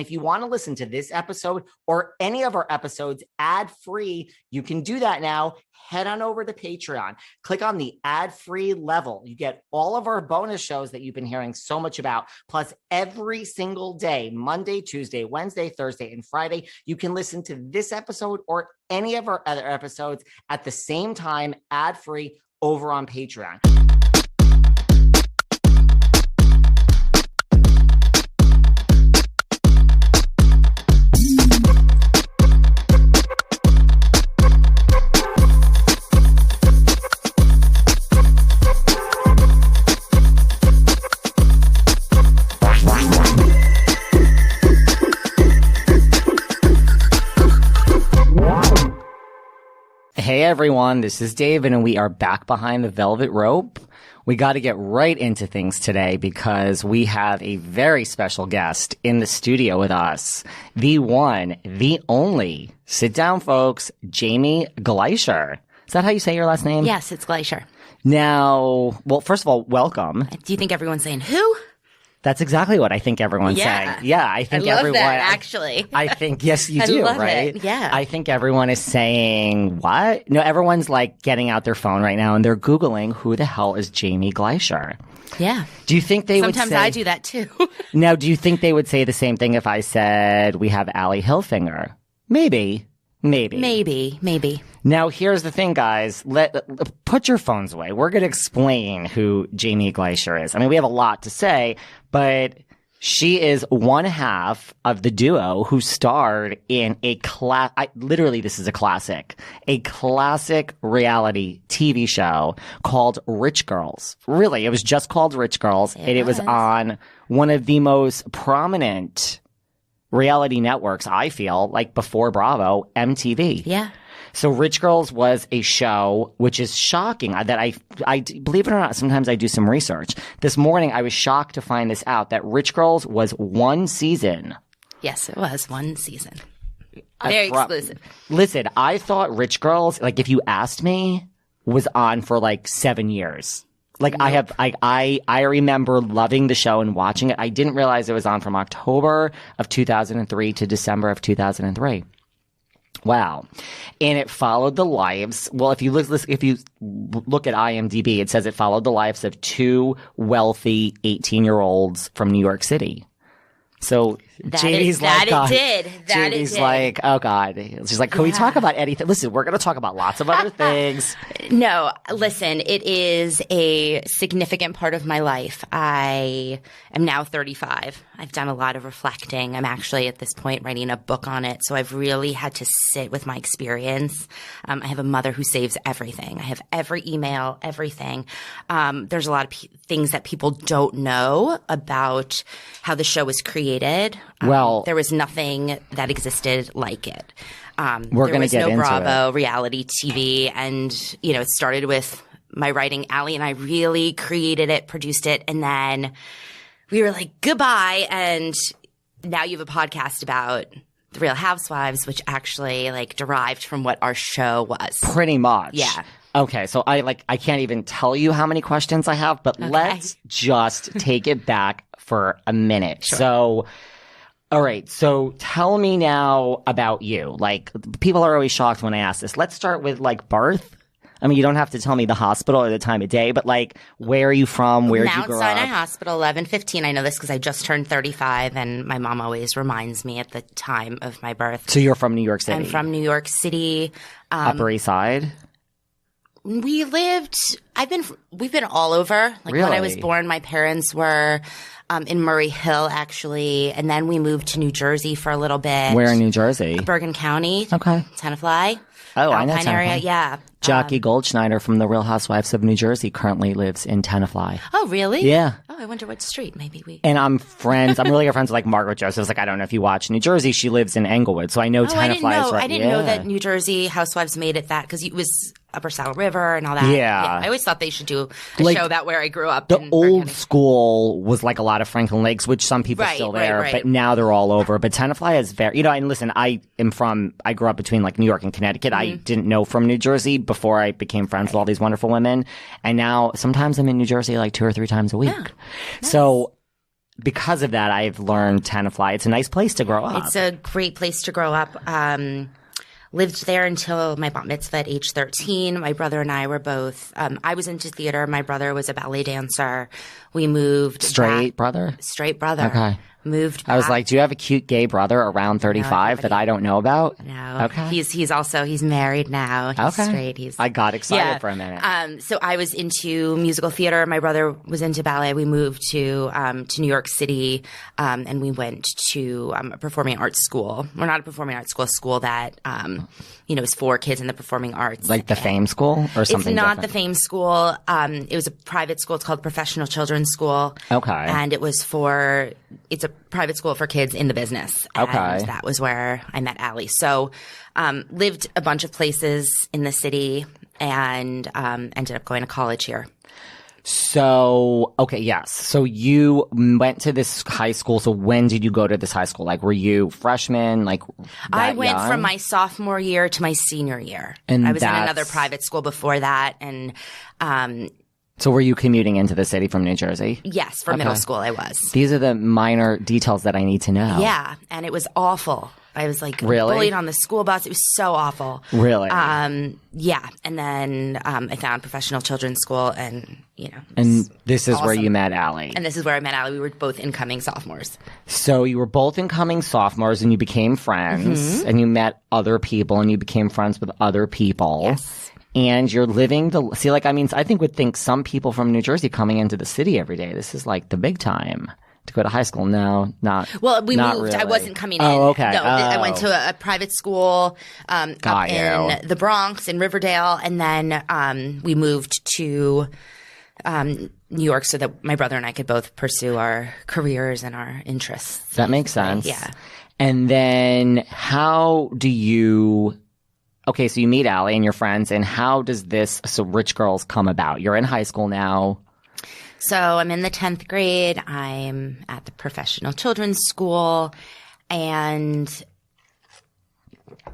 If you want to listen to this episode or any of our episodes ad-free, you can do that now. Head on over to Patreon. Click on the ad-free level. You get all of our bonus shows that you've been hearing so much about. Plus, every single day, Monday, Tuesday, Wednesday, Thursday, and Friday, you can listen to this episode or any of our other episodes at the same time, ad-free, over on Patreon. Hey everyone, this is David and we are back behind the velvet rope. We got to get right into things today because we have a very special guest in the studio with us. The one, the only, sit down folks, Jaime Gleicher. Is that how you say your last name? Yes, it's Gleicher. Now, well, first of all, welcome. Do you think everyone's saying who? That's exactly what I think everyone's saying. Yeah, I think I love everyone. that, actually. I think yes, you do, love right? It. Yeah. I think everyone is saying what? No, everyone's like getting out their phone right now and they're Googling who the hell is Jaime Gleicher. Yeah. Do you think they would say? Sometimes I do that too. Now, do you think they would say the same thing if I said we have Ali Hilfiger? Maybe. Now, here's the thing, guys. Put your phones away. We're going to explain who Jaime Gleicher is. I mean, we have a lot to say, but she is one half of the duo who starred in literally, this is a classic reality TV show called Rich Girls. Really, it was just called Rich Girls, and it was on one of the most prominent reality networks, I feel, like before Bravo, MTV. Yeah. So Rich Girls was a show, which is shocking that I believe it or not, sometimes I do some research. This morning, I was shocked to find this out, that Rich Girls was one season. Yes, it was one season. Very exclusive. Listen, I thought Rich Girls, like if you asked me, was on for like 7 years. Like nope. I remember loving the show and watching it. I didn't realize it was on from October of 2003 to December of 2003. Wow. And it followed the lives. Well, if you look at IMDb, it says it followed the lives of two wealthy 18-year-olds from New York City. So Jamie's like, Jamie's like, oh God. She's like, can we talk about anything? Listen, we're going to talk about lots of other things. No, listen, it is a significant part of my life. I am now 35. I've done a lot of reflecting. I'm actually at this point writing a book on it. So I've really had to sit with my experience. I have a mother who saves everything. I have every email, everything. There's a lot of things that people don't know about how the show was created. Well, there was nothing that existed like it. We're going to get into it. There was no Bravo reality TV, and it started with my writing. Ali and I really created it, produced it, and then we were like, goodbye. And now you have a podcast about the Real Housewives, which actually like derived from what our show was. Pretty much. Yeah. Okay, so I can't even tell you how many questions I have, but let's just take it back for a minute. Sure. So, all right, so tell me now about you. Like, people are always shocked when I ask this. Let's start with like birth. I mean, you don't have to tell me the hospital or the time of day, but like, where are you from? Where did you grow up? Mount Sinai Hospital, 11:15. I know this because I just turned 35, and my mom always reminds me at the time of my birth. So you're from New York City? I'm from New York City. Upper East Side? We've been all over. Like really? When I was born, my parents were in Murray Hill, actually, and then we moved to New Jersey for a little bit. Where in New Jersey? Bergen County. Okay. Tenafly. Oh, I know Alpine Tenafly. area, yeah. Jackie Goldschneider from The Real Housewives of New Jersey currently lives in Tenafly. Oh, really? Yeah. Oh, I wonder what street. Maybe we. And I'm really good friends with like Margaret Josephs. Like, I don't know if you watch New Jersey. She lives in Englewood, so I know Tenafly is right. I didn't know that New Jersey Housewives made it that because it was Upper Saddle River and all that. Yeah. I always thought they should do a show about where I grew up. The old school was like a lot of Franklin Lakes, which some people still there, right. but now they're all over. But Tenafly is very, and listen, I grew up between like New York and Connecticut. I didn't know from New Jersey before I became friends with all these wonderful women. And now sometimes I'm in New Jersey like 2 or 3 times a week. Yeah. Nice. So because of that, I've learned Tenafly. It's a nice place to grow up. It's a great place to grow up. Lived there until my bat mitzvah at age 13. My brother and I were both, I was into theater. My brother was a ballet dancer. We moved Straight brother? Straight brother. Okay. Moved back. I was like, do you have a cute gay brother around 35 that I don't know about? No. Okay. He's married now. He's straight. I got excited for a minute. So I was into musical theater. My brother was into ballet. We moved to New York City, and we went to a performing arts school. We're not a performing arts school, a school that, is for kids in the performing arts. Like the Fame School or something It's not different? the Fame School. It was a private school. It's called Professional Children's School. Okay. And it's a private school for kids in the business. Okay. And that was where I met Allie. So lived a bunch of places in the city and ended up going to college here. So, okay, yes. So you went to this high school. So when did you go to this high school? Like, were you freshman? Like, I went from my sophomore year to my senior year. And I was in another private school before that. And so were you commuting into the city from New Jersey? yes, for middle school I was. These are the minor details that I need to know. Yeah, and it was awful. I was like Really? bullied on the school bus. It was so awful. Really? Yeah, and then I found professional children's school, and And this is where awesome. you met Allie. and this is where I met Allie. We were both incoming sophomores. So you were both incoming sophomores and you became friends and you met other people and you became friends with other people. Yes. And you're living I think would think some people from New Jersey coming into the city every day, this is like the big time to go to high school. No, not. Well, we not moved. I really. wasn't coming in. Oh, okay. No, I Oh. went to a private school up Got in you. the Bronx, in Riverdale, and then we moved to New York so that my brother and I could both pursue our careers and our interests. That makes sense. Yeah. And then how do you... Okay, so you meet Allie and your friends, and how does Rich Girls come about? You're in high school now. So I'm in the 10th grade. I'm at the professional children's school, and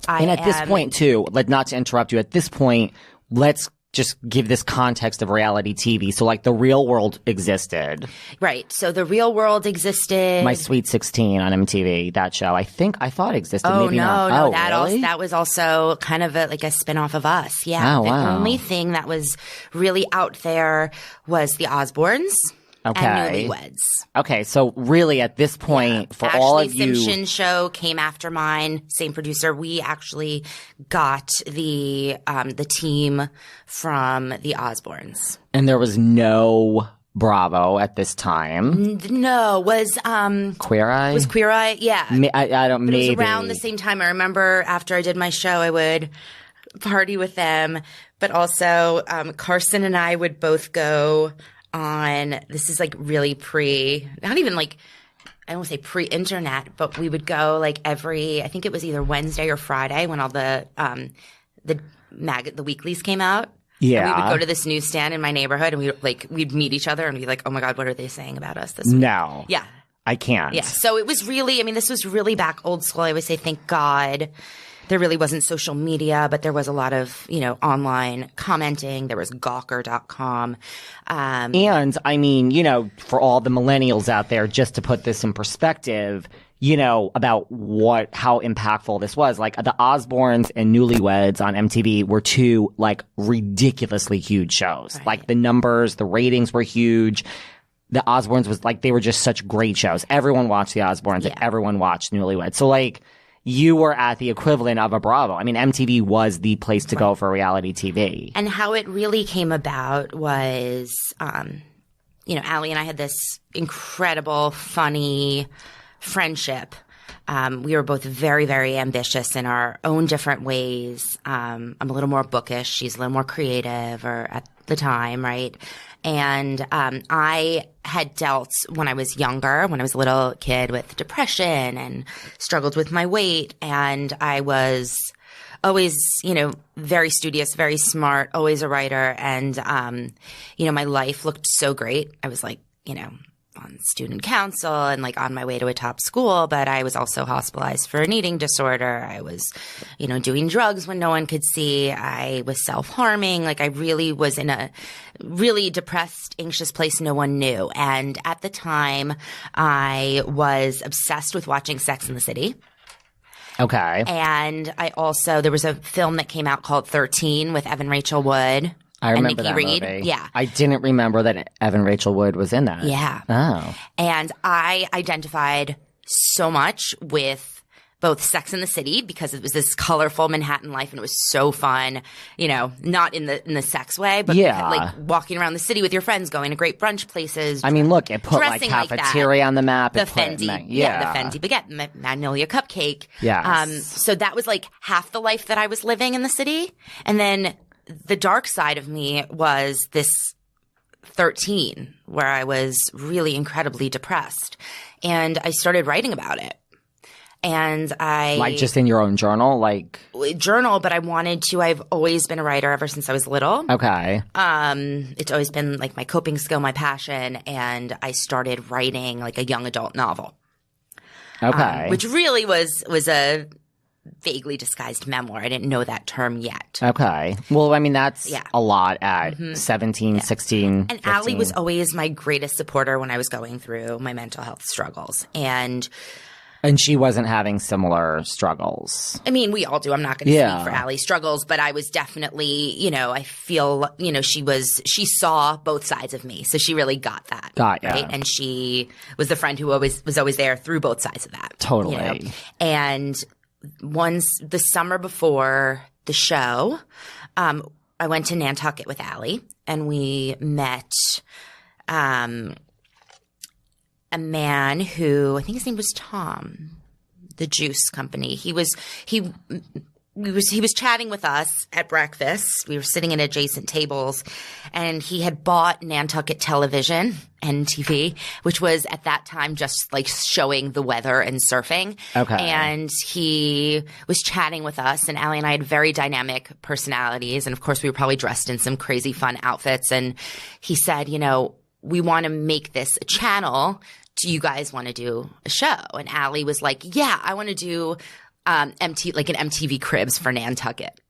at this point, too, not to interrupt you, at this point, let's just give this context of reality TV. So, The Real World existed. Right. So The Real World existed. My Sweet 16 on MTV, that show. I thought existed. Oh, maybe no, not. no. Oh, really? That was also kind of a spinoff of us. Yeah. Oh, the wow. only thing that was really out there was the Osbournes Okay. and Newlyweds. Okay, so really at this point, for Ashley all of you... Simpson's show came after mine. Same producer. We actually got the team from the Osbournes. And there was no Bravo at this time. No, was Queer Eye? was Queer Eye? Yeah. I don't... But maybe. it was around the same time. I remember after I did my show, I would party with them. But also, Carson and I would both go on, this is really not even I don't want to say pre-internet, but we would go every, I think it was either Wednesday or Friday when all the weeklies came out. Yeah. And we would go to this newsstand in my neighborhood and we'd meet each other and be like, oh my God, what are they saying about us this week? No. Yeah. I can't. Yeah. So it was really, this was really back old school. I always say, thank God there really wasn't social media, but there was a lot of, online commenting. There was Gawker.com. And for all the millennials out there, just to put this in perspective, about how impactful this was. The Osbournes and Newlyweds on MTV were two, ridiculously huge shows. Right. The numbers, the ratings were huge. The Osbournes was they were just such great shows. Everyone watched the Osbournes and everyone watched Newlyweds. So you were at the equivalent of a Bravo. MTV was the place to go for reality TV. And how it really came about was, Allie and I had this incredible, funny friendship. We were both very, very ambitious in our own different ways. I'm a little more bookish. She's a little more creative, or at the time, right? And I had dealt when I was younger, when I was a little kid, with depression and struggled with my weight. And I was always, very studious, very smart, always a writer. And, my life looked so great. I was on student council and like on my way to a top school, but I was also hospitalized for an eating disorder. I was, doing drugs when no one could see. I was self-harming. Like I really was in a really depressed, anxious place no one knew. And at the time, I was obsessed with watching Sex and the City. Okay. And there was a film that came out called 13 with Evan Rachel Wood. I remember and Nikki that Reed. movie. Yeah. I didn't remember that Evan Rachel Wood was in that. Yeah. Oh. And I identified so much with both Sex and the City because it was this colorful Manhattan life and it was so fun, not in the sex way, but like walking around the city with your friends, going to great brunch places. I mean, look, it put like cafeteria on the map. The Fendi, the Fendi baguette, Magnolia cupcake. Yeah. So that was like half the life that I was living in the city. And then the dark side of me was this 13 where I was really incredibly depressed. And I started writing about it. And like just in your own journal, but I wanted to. I've always been a writer ever since I was little. Okay. It's always been like my coping skill, my passion, and I started writing like a young adult novel. Okay. Which really was a vaguely disguised memoir. I didn't know that term yet. Okay. Well, I mean, that's a lot at 17, 16, And 15. Allie was always my greatest supporter when I was going through my mental health struggles. And she wasn't having similar struggles. I mean, we all do. I'm not going to speak for Allie's struggles, but I was definitely, I feel, she saw both sides of me. So she really got that. Got ya. Right? And she was the friend who was always there through both sides of that. Totally. And the summer before the show, I went to Nantucket with Allie and we met, a man who I think his name was Tom, the juice company. He was chatting with us at breakfast. We were sitting at adjacent tables, and he had bought Nantucket Television, MTV, which was at that time just like showing the weather and surfing. Okay. And he was chatting with us, and Allie and I had very dynamic personalities, and of course we were probably dressed in some crazy fun outfits. And he said, we want to make this a channel. Do you guys want to do a show? And Allie was like, yeah, I want to do an MTV Cribs for Nantucket.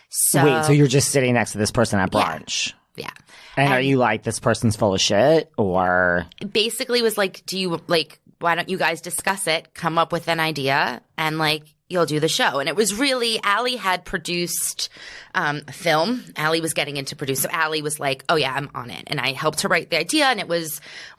So wait, so you're just sitting next to this person at brunch? Yeah. And are you like, this person's full of shit, or? Basically was like, why don't you guys discuss it, come up with an idea, and you'll do the show. And it was really, Allie had produced a film. Allie was getting into produce. So Allie was like, oh yeah, I'm on it. And I helped her write the idea. And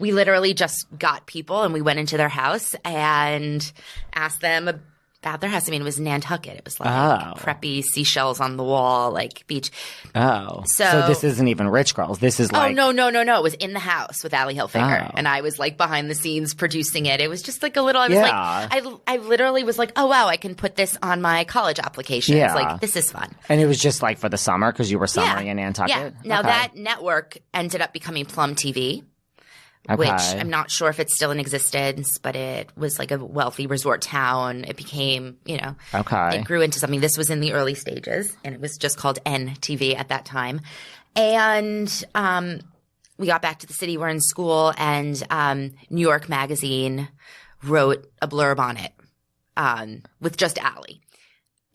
we literally just got people and we went into their house and asked them about their house. I mean, it was Nantucket. It was preppy seashells on the wall, beach. Oh. So this isn't even Rich Girls. This is Oh, no. It was in the house with Allie Hilfiger. And I was behind the scenes producing it. It was just a little, I literally was like, oh wow, I can put this on my college application. Yeah. It's this is fun. And it was just for the summer because you were summering in Nantucket? Yeah. Now that network ended up becoming Plum TV. Okay. Which I'm not sure if it's still in existence, but it was a wealthy resort town. It became, okay. It grew into something. This was in the early stages, and it was just called NTV at that time. And we got back to the city. We're in school, and New York Magazine wrote a blurb on it with just Allie.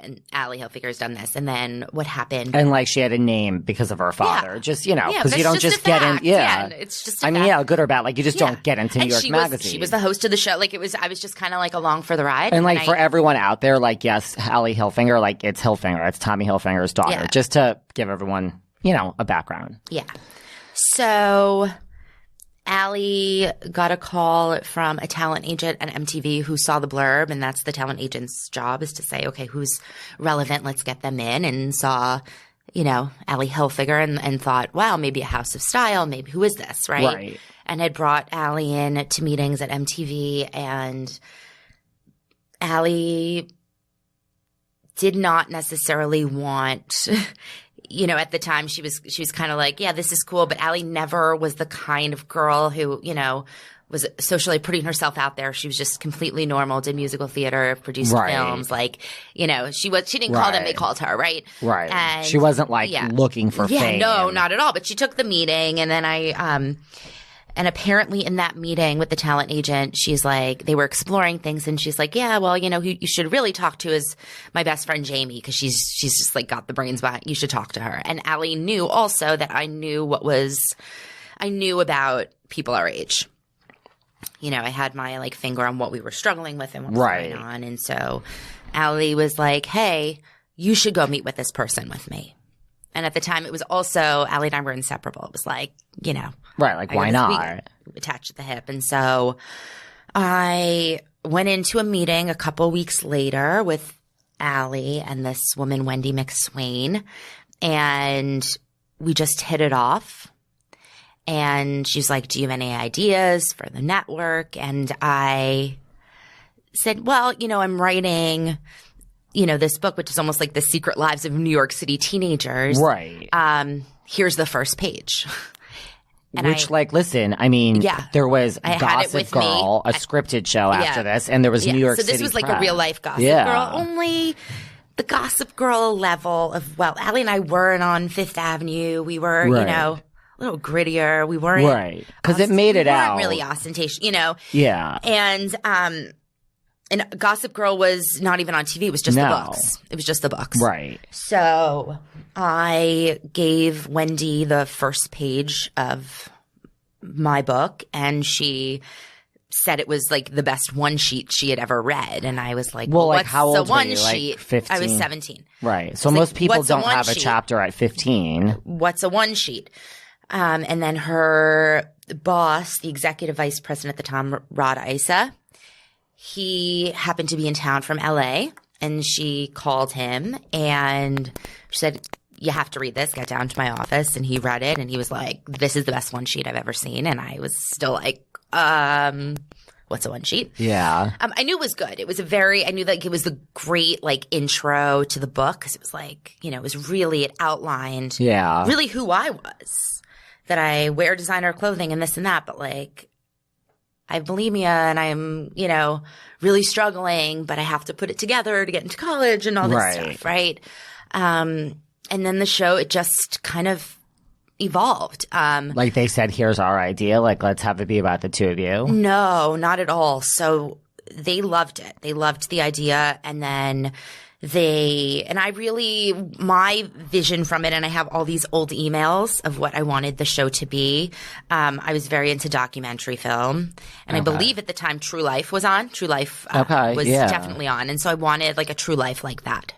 And Allie Hilfiger has done this. And then what happened? And she had a name because of her father. Just, because you don't just get in. Yeah. It's just good or bad. You just don't get into New York Magazine. She was the host of the show. I was just kind of along for the ride. And for everyone out there, yes, Allie Hilfiger, it's Hilfiger. It's Tommy Hilfinger's daughter. Yeah. Just to give everyone, a background. Yeah. So Allie got a call from a talent agent at MTV who saw the blurb, and that's the talent agent's job, is to say, okay, who's relevant? Let's get them in. And saw, Allie Hilfiger and thought, wow, maybe a house of style. Maybe who is this, right? Right. And had brought Allie in to meetings at MTV, and Allie did not necessarily want at the time she was kind of yeah, this is cool. But Allie never was the kind of girl who, was socially putting herself out there. She was just completely normal, did musical theater, produced films. She didn't call them, they called her, right? Right. And she wasn't looking for fame. No, not at all. But she took the meeting, and then And apparently in that meeting with the talent agent, she's like, they were exploring things and she's like, yeah, well, who you should really talk to is my best friend Jamie, because she's just like got the brains behind. You should talk to her. And Allie knew also that I knew about people our age. I had my like finger on what we were struggling with and what was going on. And so Allie was like, hey, you should go meet with this person with me. And at the time, it was also, Allie and I were inseparable. It was like, Right, like, why not? Attached at the hip. And so I went into a meeting a couple weeks later with Allie and this woman, Wendy McSwain, and we just hit it off. And she's like, do you have any ideas for the network? And I said, well, I'm writing – this book, which is almost like the secret lives of New York City teenagers. Right. Here's the first page. And listen, I mean, there was Gossip Girl, a scripted show after this, and there was New York City. So this was like Prep. A real life Gossip Girl, only the Gossip Girl level of, Allie and I weren't on Fifth Avenue. We were, a little grittier. We weren't. Right. Because it made it out. We weren't really ostentatious, Yeah. And Gossip Girl was not even on TV. It was just the books. It was just the books. Right. So I gave Wendy the first page of my book, and she said it was like the best one sheet she had ever read. And I was like, well, what's how old the one were you? sheet? Like 15? I was 17. Right. So most people don't have a chapter at 15. What's a one sheet? And then her boss, the executive vice president at the time, Rod Isa, he happened to be in town from LA, and she called him and she said, you have to read this, get down to my office. And he read it and he was like, this is the best one sheet I've ever seen. And I was still like, what's a one sheet? Yeah. I knew it was good. I knew like it was the great like intro to the book, because it was like, it outlined really who I was, that I wear designer clothing and this and that, but like, I have bulimia and I'm, really struggling, but I have to put it together to get into college and all this stuff, right? And then the show, it just kind of evolved. Like they said, here's our idea. Like, let's have it be about the two of you. No, not at all. So they loved it. They loved the idea. And then my vision from it, and I have all these old emails of what I wanted the show to be. I was very into documentary film, and I believe at the time True Life was on. True Life was definitely on. And so I wanted like a True Life like that.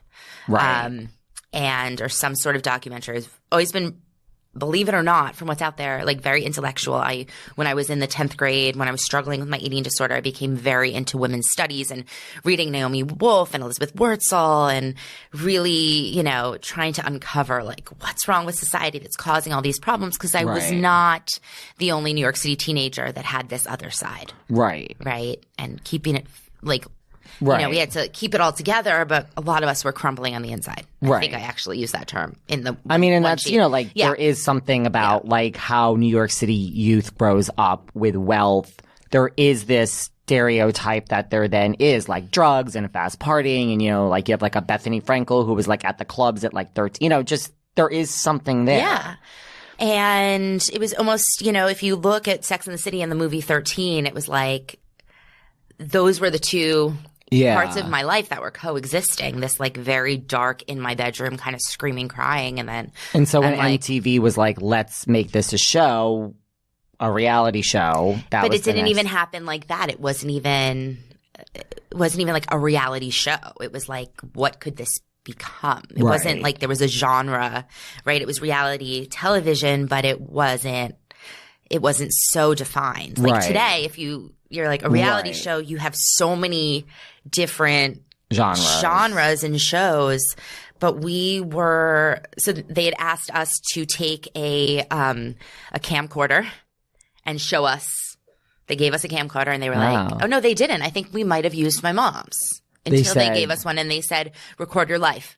Right. Or some sort of documentary. I've always been, believe it or not, from what's out there, like very intellectual. When I was in the 10th grade, when I was struggling with my eating disorder, I became very into women's studies and reading Naomi Wolf and Elizabeth Wurtzel and really, trying to uncover like what's wrong with society that's causing all these problems, because I was not the only New York City teenager that had this other side. Right. Right. And keeping it like, we had to keep it all together, but a lot of us were crumbling on the inside. I think I actually use that term in the. I mean, and that's, there is something about like how New York City youth grows up with wealth. There is this stereotype that there then is like drugs and fast partying, and like you have like a Bethany Frankel who was like at the clubs at like 13. Just there is something there. Yeah. And it was almost, if you look at Sex and the City and the movie 13, it was like those were the two parts of my life that were coexisting. This like very dark in my bedroom kind of screaming, crying, and so when MTV was like, let's make this a show, a reality show, but it didn't even happen like that. It wasn't even like a reality show. It was like, what could this become? It wasn't like there was a genre, right? It was reality television, but it wasn't so defined. Like today, if you're like a reality show, you have so many different genres and shows. But so they had asked us to take a camcorder and show us. They gave us a camcorder and they were like, oh no, they didn't. I think we might have used my mom's until they gave us one and they said, record your life.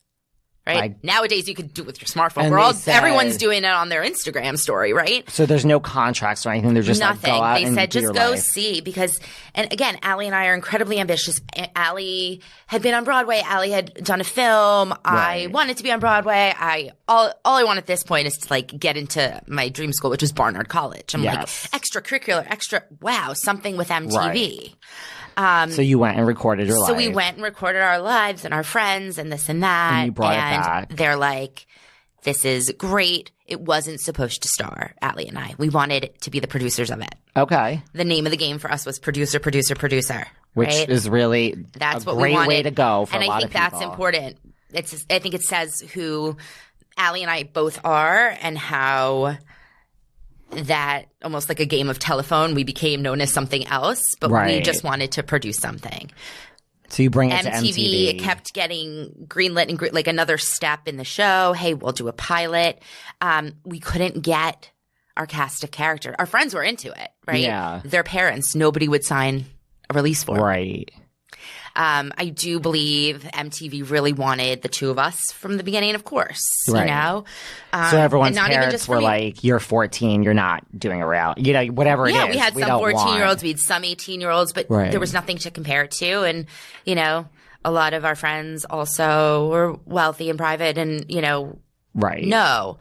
right? Nowadays, you could do it with your smartphone. And everyone's doing it on their Instagram story, right? So there's no contracts or anything. They're just nothing. Like, go out they and said do just your go life. see because, and again, Allie and I are incredibly ambitious. Allie had been on Broadway. Allie had done a film. I wanted to be on Broadway. All I want at this point is to like get into my dream school, which was Barnard College. I'm like extracurricular, something with MTV. So you went and recorded your life. So we went and recorded our lives and our friends and this and that. And you brought it back. They're like, this is great. It wasn't supposed to star Allie and I. We wanted to be the producers of it. Okay. The name of the game for us was producer. Which right? is really that's a what great we wanted. way to go for and a lot of people. And I think that's important. I think it says who Allie and I both are and how that almost like a game of telephone, we became known as something else, but we just wanted to produce something. So you bring it to MTV. It kept getting greenlit and like another step in the show. Hey, we'll do a pilot. We couldn't get our cast of characters. Our friends were into it, right? Yeah. Their parents, nobody would sign a release form. Right. I do believe MTV really wanted the two of us from the beginning, of course. Right. You know? So everyone's not even parents just were like, you're 14, you're not doing a reality. You know, whatever it is. Yeah, we had some 14-year-olds, we had some 18-year-olds, but there was nothing to compare it to. And, you know, a lot of our friends also were wealthy and private and, you know, no.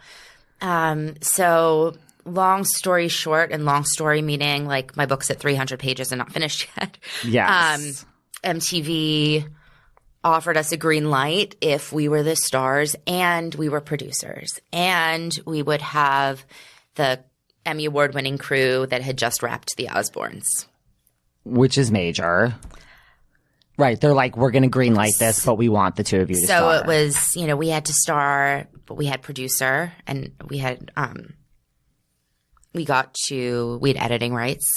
So long story short, and long story meaning like my book's at 300 pages and not finished yet. Yes. MTV offered us a green light if we were the stars and we were producers. And we would have the Emmy Award-winning crew that had just wrapped the Osbournes. Which is major. Right. They're like, we're going to green light this, but we want the two of you to star. So it was, you know, we had to star, but we had producer and we had we had editing rights.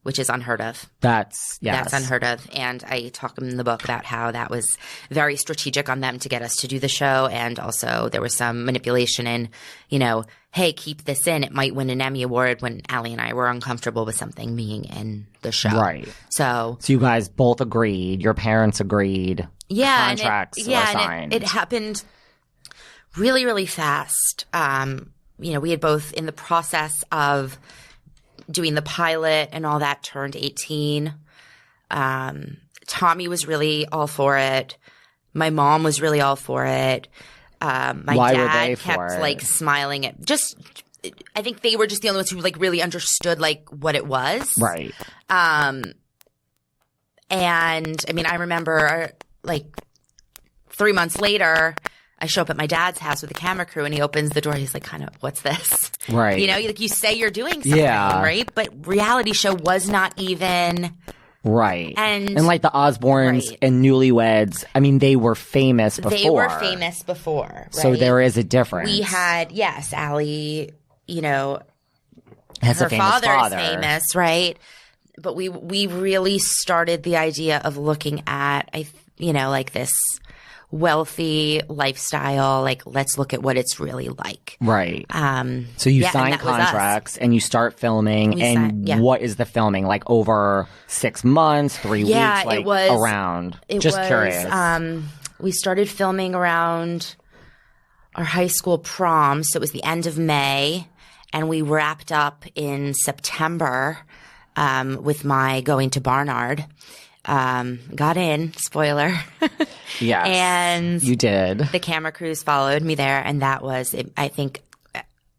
Which is unheard of. That's unheard of. And I talk in the book about how that was very strategic on them to get us to do the show. And also there was some manipulation in, you know, hey, keep this in. It might win an Emmy Award when Allie and I were uncomfortable with something being in the show. Right. So you guys both agreed. Your parents agreed. Yeah. Contracts were signed. And it happened really, really fast. You know, we had both in the process of doing the pilot and all that turned 18. Tommy was really all for it. My mom was really all for it. My dad kept like smiling at I think they were just the only ones who like really understood like what it was. Right. And I mean, I remember like 3 months later, I show up at my dad's house with a camera crew and he opens the door. He's like, kind of, what's this? Right. You know, you say you're doing something, right? But reality show was not even. Right. And like the Osbournes and Newlyweds, I mean, they were famous before. They were famous before, right? So there is a difference. We had, yes, Allie, you know, has her a famous father is famous, right? But we really started the idea of looking at, you know, like this wealthy lifestyle, like let's look at what it's really like. Right. So you sign contracts and you start filming what is the filming? Like over 6 months, 3 weeks? Like it was around. Just curious. We started filming around our high school prom. So it was the end of May and we wrapped up in September with my going to Barnard. Got in, spoiler. Yes. And you did. The camera crews followed me there, and that was, I think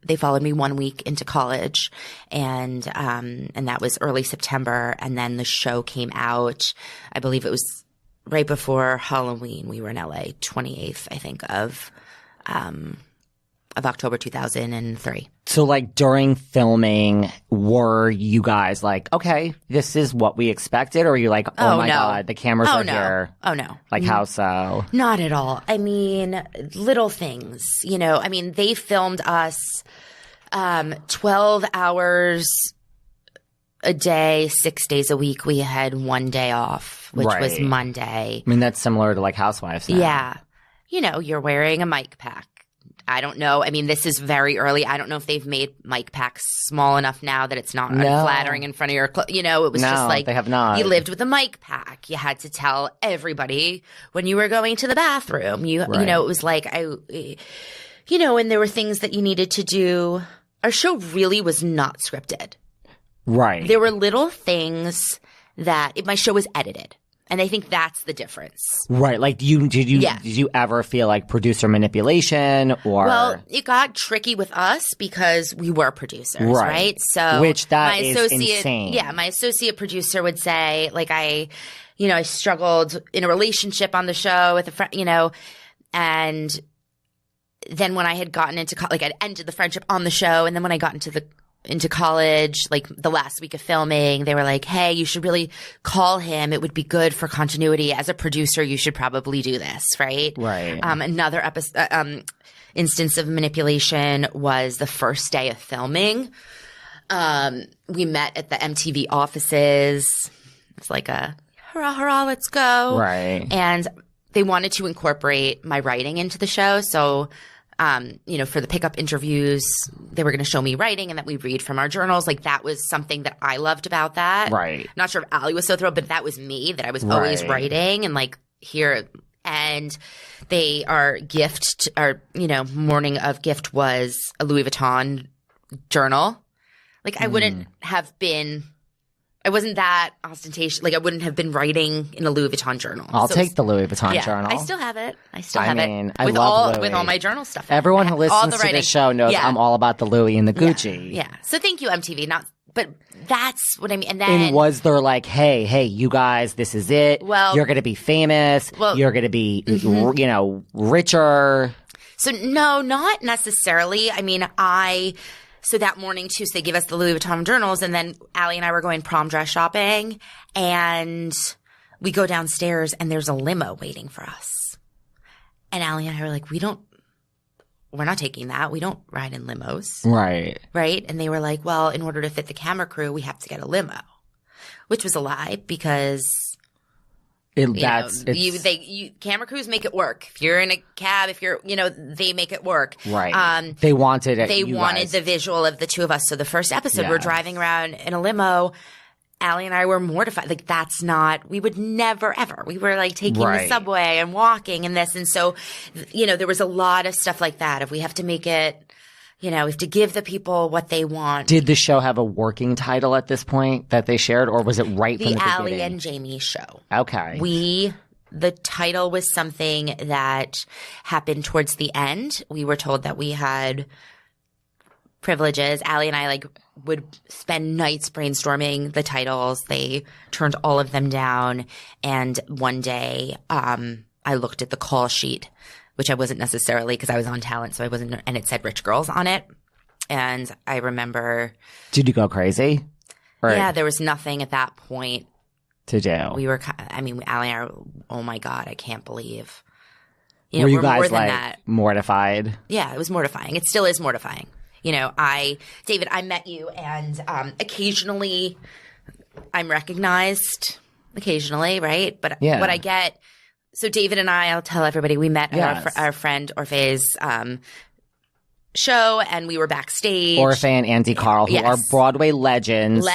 they followed me 1 week into college, and that was early September, and then the show came out. I believe it was right before Halloween. We were in LA, 28th, I think, of October 2003. So like during filming, were you guys like, okay, this is what we expected? Or were you like, oh my God, the cameras are here? Oh no. Like how so? Not at all. I mean, little things, you know. I mean, they filmed us 12 hours a day, 6 days a week. We had 1 day off, which was Monday. I mean, that's similar to like Housewives now. Yeah. You know, you're wearing a mic pack. I don't know. I mean, this is very early. I don't know if they've made mic packs small enough now that it's not unflattering in front of your – it was just like – they have not. You lived with a mic pack. You had to tell everybody when you were going to the bathroom. It was like and there were things that you needed to do. Our show really was not scripted. Right. There were little things that my show was edited. And I think that's the difference. Right. Like, did you ever feel like producer manipulation or? Well, it got tricky with us because we were producers, right? So which that is insane. Yeah, my associate producer would say, like, I struggled in a relationship on the show with a friend, and then when I had gotten into I'd ended the friendship on the show, and then when I got into college, like the last week of filming, they were like, hey, you should really call him. It would be good for continuity. As a producer, you should probably do this, right? Right. Another instance of manipulation was the first day of filming. We met at the MTV offices. It's like a hurrah, hurrah, let's go. Right. And they wanted to incorporate my writing into the show. So for the pickup interviews, they were going to show me writing and that we read from our journals. Like, that was something that I loved about that. Right. Not sure if Allie was so thrilled, but that was me, that I was always writing and like here. And our morning of gift was a Louis Vuitton journal. Like, I wouldn't have been – I wasn't that ostentatious. Like, I wouldn't have been writing in a Louis Vuitton journal. I'll take the Louis Vuitton journal. I still have it. I with love Louis. With all my journal stuff. Everyone who listens to this show knows I'm all about the Louis and the Gucci. Yeah. So thank you, MTV. But that's what I mean. And then was there like, hey, you guys, this is it. Well, you're going to be famous. Well, you're going to be, richer. So no, not necessarily. I mean, So that morning, too, so they give us the Louis Vuitton journals, and then Allie and I were going prom dress shopping, and we go downstairs, and there's a limo waiting for us. And Allie and I were like, we're not taking that. We don't ride in limos. Right. Right? And they were like, well, in order to fit the camera crew, we have to get a limo, which was a lie because – camera crews make it work. If you're in a cab, they make it work. Right. They wanted it. They wanted the visual of the two of us. So the first episode, we're driving around in a limo. Allie and I were mortified. Like, that's not – we would never, ever. We were, like, taking the subway and walking and this. And so, there was a lot of stuff like that. If we have to make it – we have to give the people what they want. Did the show have a working title at this point that they shared, or was it right from the beginning? The Allie and Jamie Show. Okay. The title was something that happened towards the end. We were told that we had privileges. Allie and I would spend nights brainstorming the titles. They turned all of them down. And one day, I looked at the call sheet, which I wasn't necessarily because I was on talent, so I wasn't – and it said Rich Girls on it. And I remember – Did you go crazy? Yeah, there was nothing at that point to do. We were – Allie and I were, oh, my God, I can't believe. Were you guys, mortified? Yeah, it was mortifying. It still is mortifying. David, I met you, and occasionally I'm recognized occasionally, right? But what I get – so David and I'll tell everybody, we met at our friend Orphe's show, and we were backstage. Orphe and Andy Carl, who are Broadway legends.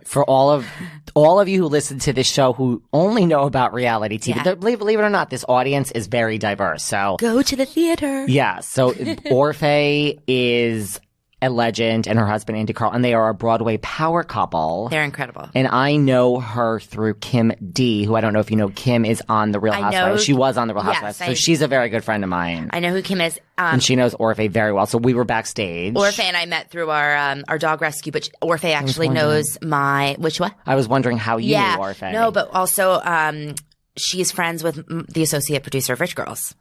For all of you who listen to this show who only know about reality TV, believe it or not, this audience is very diverse. So go to the theater. Yeah. So Orphe is a legend, and her husband Andy Carl, and they are a Broadway power couple. They're incredible. And I know her through Kim D, who I don't know if you know. Kim is on The Real Housewives. She was on The Real Housewives, so she's a very good friend of mine. I know who Kim is. And she knows Orphe very well. So we were backstage. Orphe and I met through our dog rescue, but Orphe actually knows which one? I was wondering how you knew Orphe. No, but also she's friends with the associate producer of Rich Girls.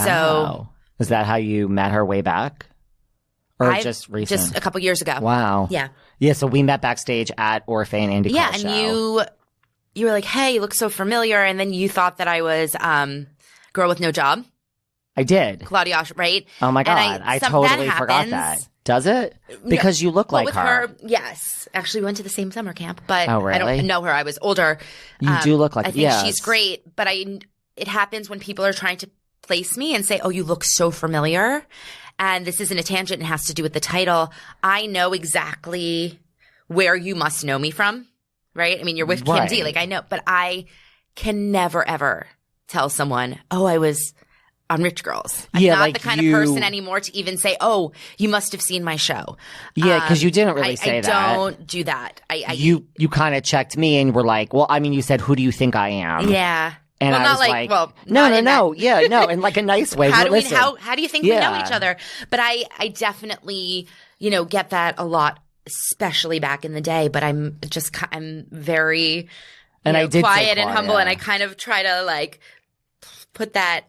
So is that how you met her way back? Or just recently? Just a couple years ago. Wow. Yeah. Yeah, so we met backstage at Orphe and Andy Carl's show. Yeah, and you were like, hey, you look so familiar. And then you thought that I was Girl with No Job. I did. Claudia, right? Oh, my God. I totally forgot that. Does it? Because you look like her. Yes. Actually, we went to the same summer camp. But really? I don't know her. I was older. You do look like her. I think she's great. But it happens when people are trying to place me and say, oh, you look so familiar. and this isn't a tangent, it has to do with the title. I know exactly where you must know me from, right? I mean, you're with Kim D, like I know, but I can never ever tell someone, oh, I was on Rich Girls. I'm not the kind of person anymore to even say, oh, you must have seen my show. Yeah, because you didn't really say that. I don't do that. You kind of checked me and were like, well, I mean, you said, who do you think I am? Yeah. And well, I was like, no. Yeah, no, in like a nice way. How do you think we know each other? But I definitely, get that a lot, especially back in the day. But I'm very quiet and humble, and I kind of try to like put that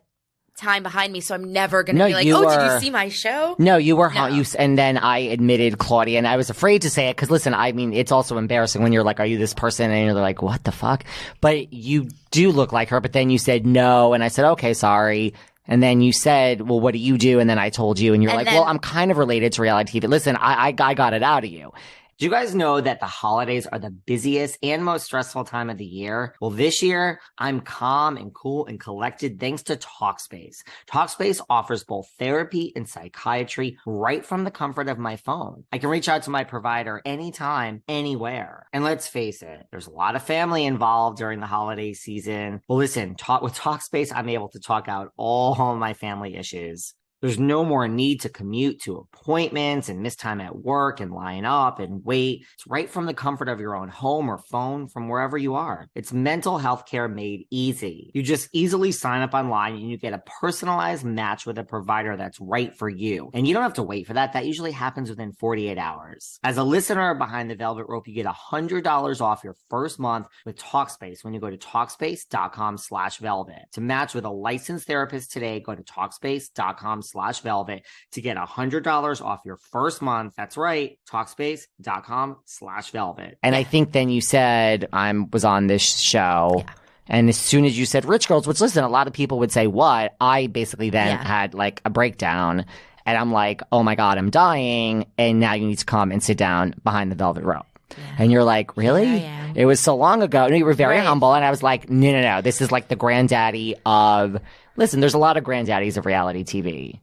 time behind me, so I'm never going to be like, did you see my show? No, you were and then I admitted Claudia, and I was afraid to say it because listen, I mean, it's also embarrassing when you're like, are you this person? And you're like, what the fuck? But you do look like her, but then you said no, and I said, okay, sorry. And then you said, well, what do you do? And then I told you, and you're like, well, I'm kind of related to reality TV. Listen, I got it out of you. Do you guys know that the holidays are the busiest and most stressful time of the year? Well, this year, I'm calm and cool and collected thanks to Talkspace. Talkspace offers both therapy and psychiatry right from the comfort of my phone. I can reach out to my provider anytime, anywhere. And let's face it, there's a lot of family involved during the holiday season. Well, listen, with Talkspace, I'm able to talk out all my family issues. There's no more need to commute to appointments and miss time at work and line up and wait. It's right from the comfort of your own home or phone from wherever you are. It's mental health care made easy. You just easily sign up online and you get a personalized match with a provider that's right for you. And you don't have to wait for that. That usually happens within 48 hours. As a listener behind the Velvet Rope, you get $100 off your first month with Talkspace when you go to Talkspace.com/velvet. To match with a licensed therapist today, go to Talkspace.com/velvet to get $100 off your first month. That's right. Talkspace.com/velvet. And I think then you said I was on this show. Yeah. And as soon as you said Rich Girls, which listen, a lot of people would say what? I basically then had like a breakdown. And I'm like, oh my God, I'm dying. And now you need to come and sit down behind the velvet rope. Yeah. And you're like, really? Yeah. It was so long ago. No, you were very humble. And I was like, no. This is like the granddaddy of... Listen, there's a lot of granddaddies of reality TV.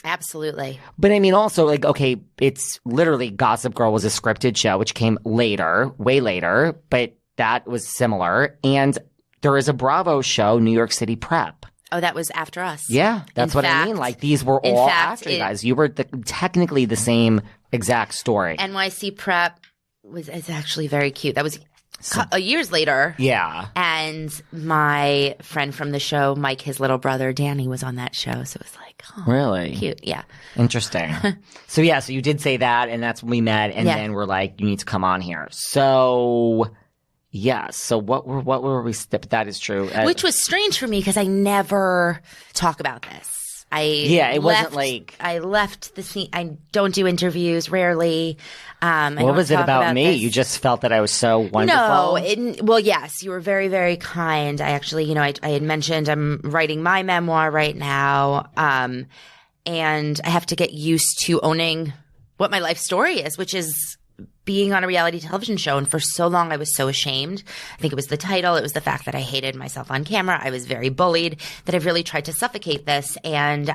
Absolutely. But I mean, also, like, okay, it's literally Gossip Girl was a scripted show, which came later, way later, but that was similar. And there is a Bravo show, New York City Prep. Oh, that was after us. Yeah, that's what I mean. Like, these were all after you guys. You were technically the same exact story. NYC Prep is actually very cute. That was... years later. Yeah. And my friend from the show, Mike, his little brother, Danny, was on that show. So it was like, oh, really? Cute. Yeah. Interesting. So you did say that, and that's when we met, and then we're like, you need to come on here. So, yeah. So what were we, that is true. Which was strange for me because I never talk about this. It wasn't like... I left the scene. I don't do interviews, rarely. What was it about me? You just felt that I was so wonderful? No. Well, yes. You were very, very kind. I actually, I had mentioned I'm writing my memoir right now. And I have to get used to owning what my life story is, which is being on a reality television show. And for so long, I was so ashamed. I think it was the title. It was the fact that I hated myself on camera. I was very bullied that I've really tried to suffocate this. And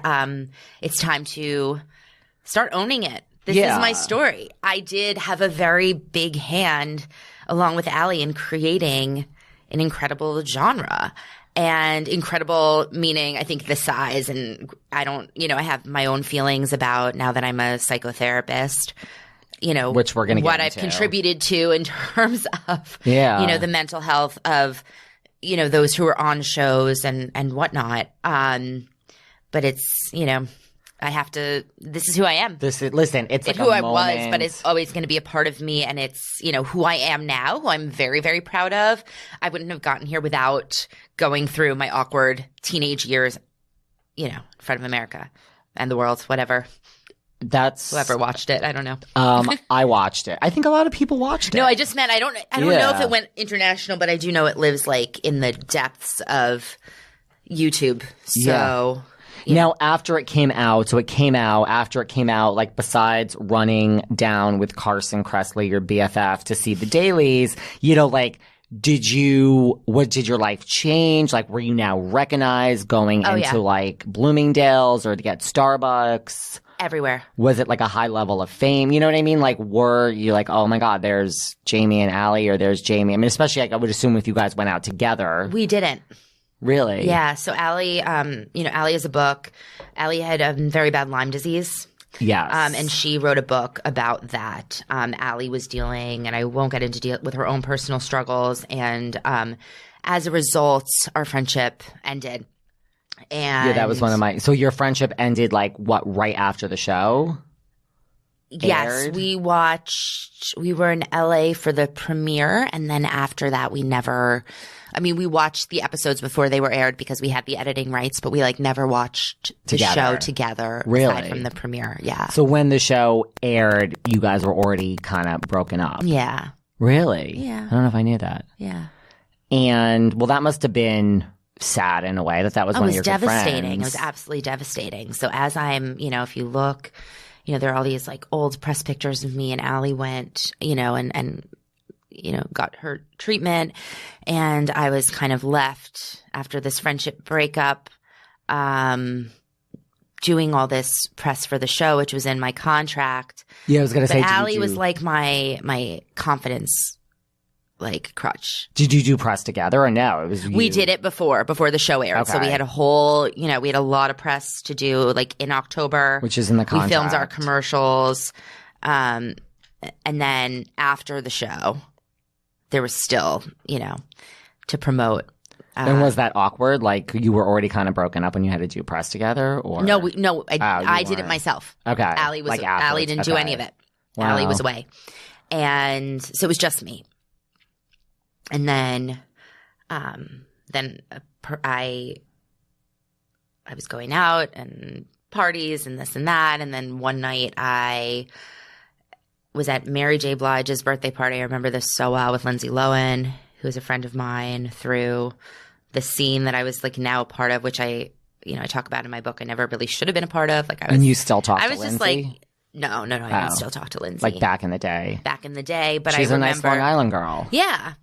it's time to start owning it. This is my story. I did have a very big hand, along with Allie, in creating an incredible genre. And incredible meaning, I think, the size. And I don't, I have my own feelings about, now that I'm a psychotherapist, which we're going to get what into. I've contributed to in terms of, the mental health of, those who are on shows and whatnot. But it's, I have to, this is who I am. It's like who I was, but it's always going to be a part of me. And it's, who I am now, who I'm very, very proud of. I wouldn't have gotten here without going through my awkward teenage years, in front of America and the world, whatever. That's whoever watched it. I don't know. I watched it. I think a lot of people watched it. No, I just meant I don't know if it went international, but I do know it lives like in the depths of YouTube. So now after it came out, like besides running down with Carson Kressley, your BFF, to see the dailies, did your life change? Like, were you now recognized going into like Bloomingdale's or to get Starbucks? Everywhere. Was it like a high level of fame? You know what I mean? Like, were you like, oh my God, there's Jamie and Allie, or there's Jamie? I mean, especially like, I would assume if you guys went out together. We didn't. Really? Yeah. So Allie, Allie is a book. Allie had very bad Lyme disease. Yes. And she wrote a book about that. Allie was dealing, and I won't get into with her own personal struggles. And as a result, our friendship ended. And yeah, that was one of my. So your friendship ended like what? Right after the show? Yes, aired? we were in LA for the premiere, and then after that we watched the episodes before they were aired because we had the editing rights, but we like never watched the show together aside from the premiere. Yeah. So when the show aired, you guys were already kind of broken up. Yeah. Really? Yeah. I don't know if I knew that. Yeah. And well, that must have been sad in a way that was one of your good friends. It was devastating. It was absolutely devastating. So as I'm, if you look, there are all these like old press pictures of me and Allie went, and got her treatment. And I was kind of left after this friendship breakup, doing all this press for the show, which was in my contract. Yeah, I was going to say, Allie was like my confidence, like crutch. Did you do press together or no? It was you. We did it before the show aired. Okay. So we had a whole, we had a lot of press to do, like in October, which is in the contract. We filmed our commercials, and then after the show, there was still, to promote. And was that awkward? Like you were already kind of broken up when you had to do press together, or no? I did it myself. Okay, Allie was Allie didn't do any of it. Wow. Allie was away, and so it was just me. And then, I was going out and parties and this and that, and then one night I was at Mary J. Blige's birthday party. I remember this so well, with Lindsay Lohan, who was a friend of mine, through the scene that I was like now a part of, which I talk about in my book. I never really should have been a part of. Like I was, and you still talk to Lindsay? I was just like, no, I don't still talk to Lindsay. Like back in the day, but she's I remember, a nice Long Island girl. Yeah.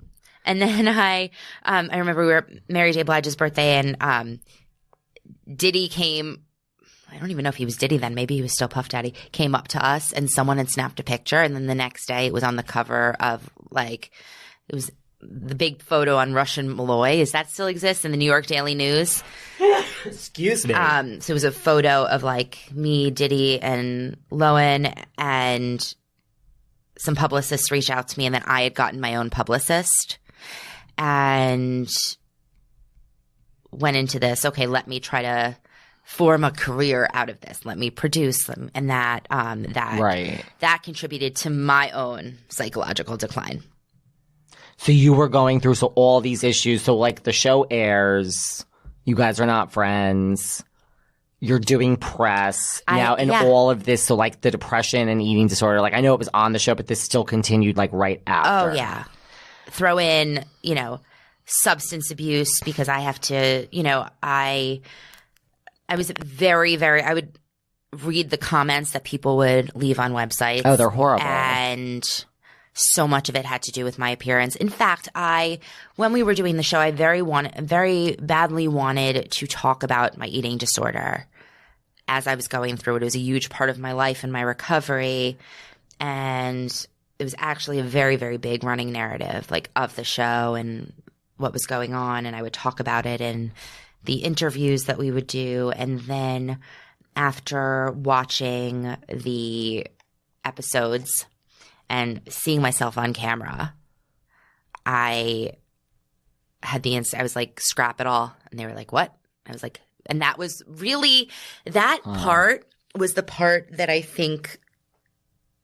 And then I remember we were at Mary J. Blige's birthday, and Diddy came. I don't even know if he was Diddy then. Maybe he was still Puff Daddy. Came up to us, and someone had snapped a picture. And then the next day, it was on the cover of it was the big photo on Russian Malloy. Does that still exist in the New York Daily News? Excuse me. So it was a photo of like me, Diddy, and Lohan, and some publicists reached out to me, and then I had gotten my own publicist. And went into this, okay, let me try to form a career out of this. Let me produce them. And that contributed to my own psychological decline. So you were going through all these issues. So like the show airs, you guys are not friends. You're doing press now and all of this. So like the depression and eating disorder, like I know it was on the show, but this still continued like right after. Oh, yeah. Throw in, substance abuse, because I have to, I was very, very, I would read the comments that people would leave on websites. Oh, they're horrible. And so much of it had to do with my appearance. In fact, when we were doing the show, I very badly wanted to talk about my eating disorder as I was going through it. It was a huge part of my life and my recovery. And it was actually a very, very big running narrative, like of the show and what was going on. And I would talk about it in the interviews that we would do. And then after watching the episodes and seeing myself on camera, I had I was like, scrap it all. And they were like, what? I was like, and that was really, part was the part that I think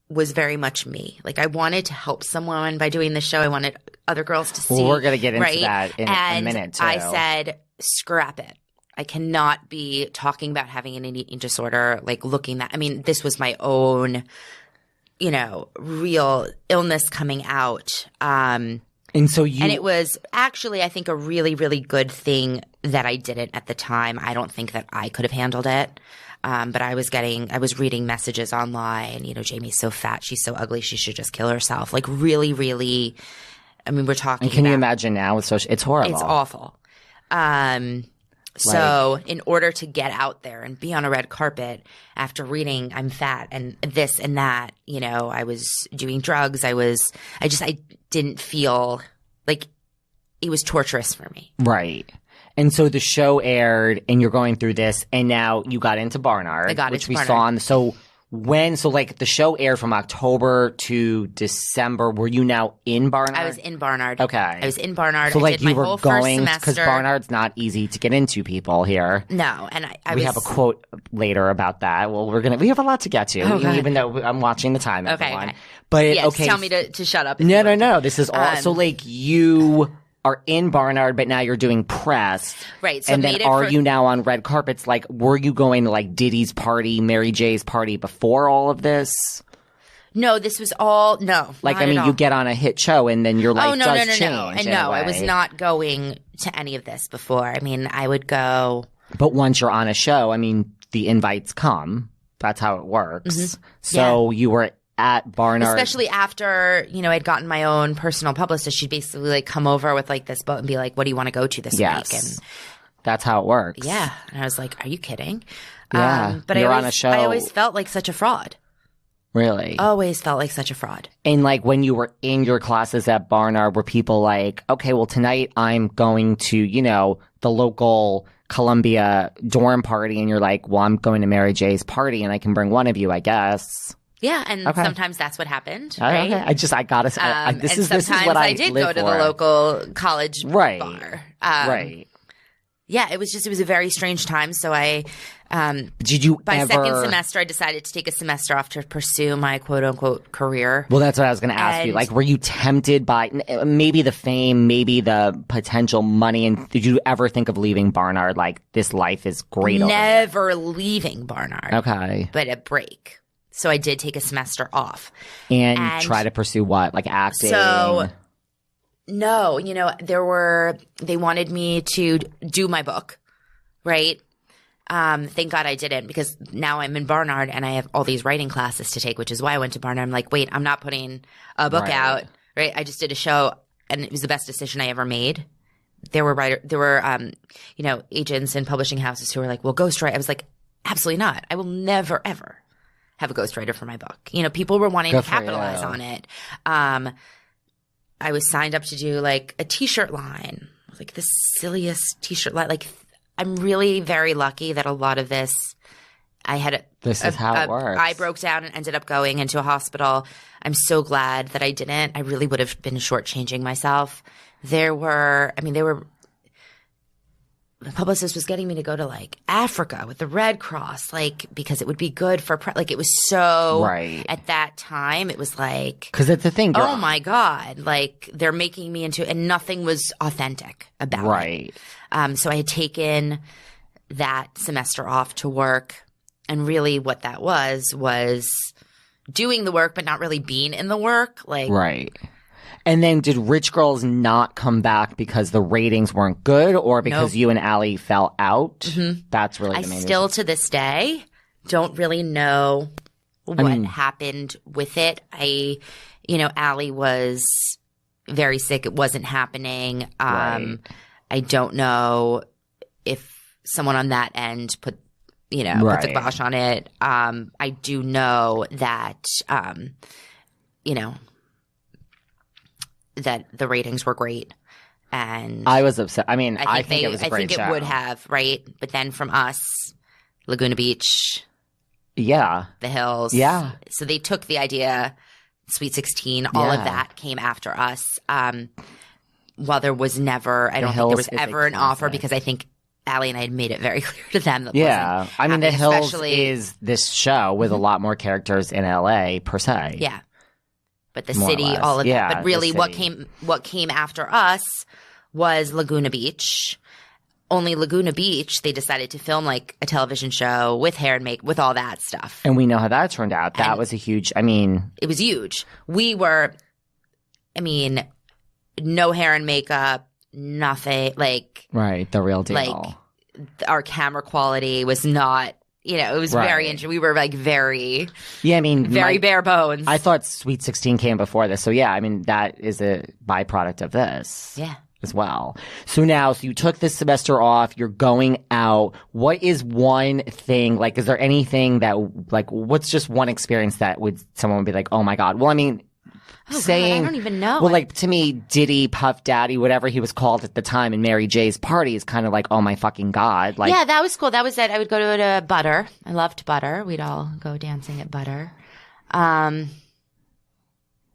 was very much me. Like I wanted to help someone by doing the show. I wanted other girls to see. Well, we're going to get into right? that in a minute too. I said, scrap it. I cannot be talking about having an eating disorder, like looking that. I mean, this was my own, real illness coming out. And it was actually, I think, a really, really good thing that I didn't at the time. I don't think that I could have handled it. But I was reading messages online, Jamie's so fat, she's so ugly, she should just kill herself. Like really, really, I mean, we're talking and can you imagine now with social, it's horrible. It's awful. So in order to get out there and be on a red carpet after reading I'm fat and this and that, I was doing drugs. I didn't feel like it was torturous for me. Right. And so the show aired and you're going through this and now you got into Barnard, which we saw on. So the show aired from October to December. Were you now in Barnard? I was in Barnard. Okay. I was in Barnard. So I did you my were whole going, first because semester. Barnard's not easy to get into, people here. No. And we have a quote later about that. Well, we have a lot to get to, even though I'm watching the time, everyone. Okay. But tell me to shut up. No. This is all, so you are in Barnard, but now you're doing press. Right. So and then you now on red carpets? Like, were you going to Diddy's party, Mary J's party before all of this? No, this was all you get on a hit show and then your life does change. And no, I was not going to any of this before. I mean, I would go. But once you're on a show, the invites come. That's how it works. Mm-hmm. So you were at Barnard. Especially after, I'd gotten my own personal publicist. She'd basically come over with this boat and be like, what do you want to go to this week? And that's how it works. Yeah. And I was like, are you kidding? Yeah. But you're on a show. I always felt like such a fraud. Really? Always felt like such a fraud. And when you were in your classes at Barnard, were people like, okay, well tonight I'm going to, the local Columbia dorm party, and you're like, well, I'm going to Mary J's party and I can bring one of you, I guess. Yeah, and sometimes that's what happened, right? Okay. I gotta say, this is what I did live go to for. the local college bar. Right. Yeah, it was a very strange time. So did you by ever... second semester, I decided to take a semester off to pursue my quote unquote career. Well, that's what I was going to ask you. Were you tempted by maybe the fame, maybe the potential money, and did you ever think of leaving Barnard? This life is great. Never leaving Barnard. Okay, but a break. So I did take a semester off. And try to pursue what? Acting? So, no, they wanted me to do my book, right? Thank God I didn't, because now I'm in Barnard and I have all these writing classes to take, which is why I went to Barnard. I'm like, wait, I'm not putting a book out, right? I just did a show and it was the best decision I ever made. There were agents and publishing houses who were like, well, ghostwrite. I was like, absolutely not. I will never, ever have a ghostwriter for my book. People were wanting to capitalize on it. I was signed up to do a t-shirt line, the silliest t-shirt line. I'm really very lucky that a lot of this, this is how it works. I broke down and ended up going into a hospital. I'm so glad that I didn't. I really would have been shortchanging myself. The publicist was getting me to go to Africa with the Red Cross, because it would be good for it was so at that time it was because it's the thing. Oh my God, they're making me into, and nothing was authentic about it. So I had taken that semester off to work, and really what that was doing the work but not really being in the work. And then did Rich Girls not come back because the ratings weren't good, or because you and Allie fell out? Mm-hmm. That's really the main still reason. To this day don't really know what happened with it. Allie was very sick. It wasn't happening. I don't know if someone on that end put the kibosh on it. I do know that that the ratings were great, and I was upset. I think it was a great show. It would have, right? But then from us, Laguna Beach, the Hills, So they took the idea, Sweet 16, all of that came after us. While there was never, I don't think there was ever an offer, because I think Allie and I had made it very clear to them that The Hills is this show with a lot more characters in LA per se. Yeah. But the city, all of that. But really what came after us was Laguna Beach. Only Laguna Beach, they decided to film a television show with hair and makeup, with all that stuff. And we know how that turned out. That was a huge, it was huge. We were, no hair and makeup, nothing, Right, the real deal. Our camera quality was not, it was very interesting. We were very very bare bones. I thought Sweet 16 came before this. So that is a byproduct of this. Yeah. as well. So you took this semester off, you're going out. What is one thing, like, is there anything that, like, what's just one experience that someone would be like, oh my God? Well, I mean, God, I don't even know. Well, like, to me, Diddy, Puff Daddy, whatever he was called at the time, and Mary J's party is kind of like, oh my fucking God. Like, yeah, that was cool. That was it. I would go to Butter. I loved Butter. We'd all go dancing at Butter.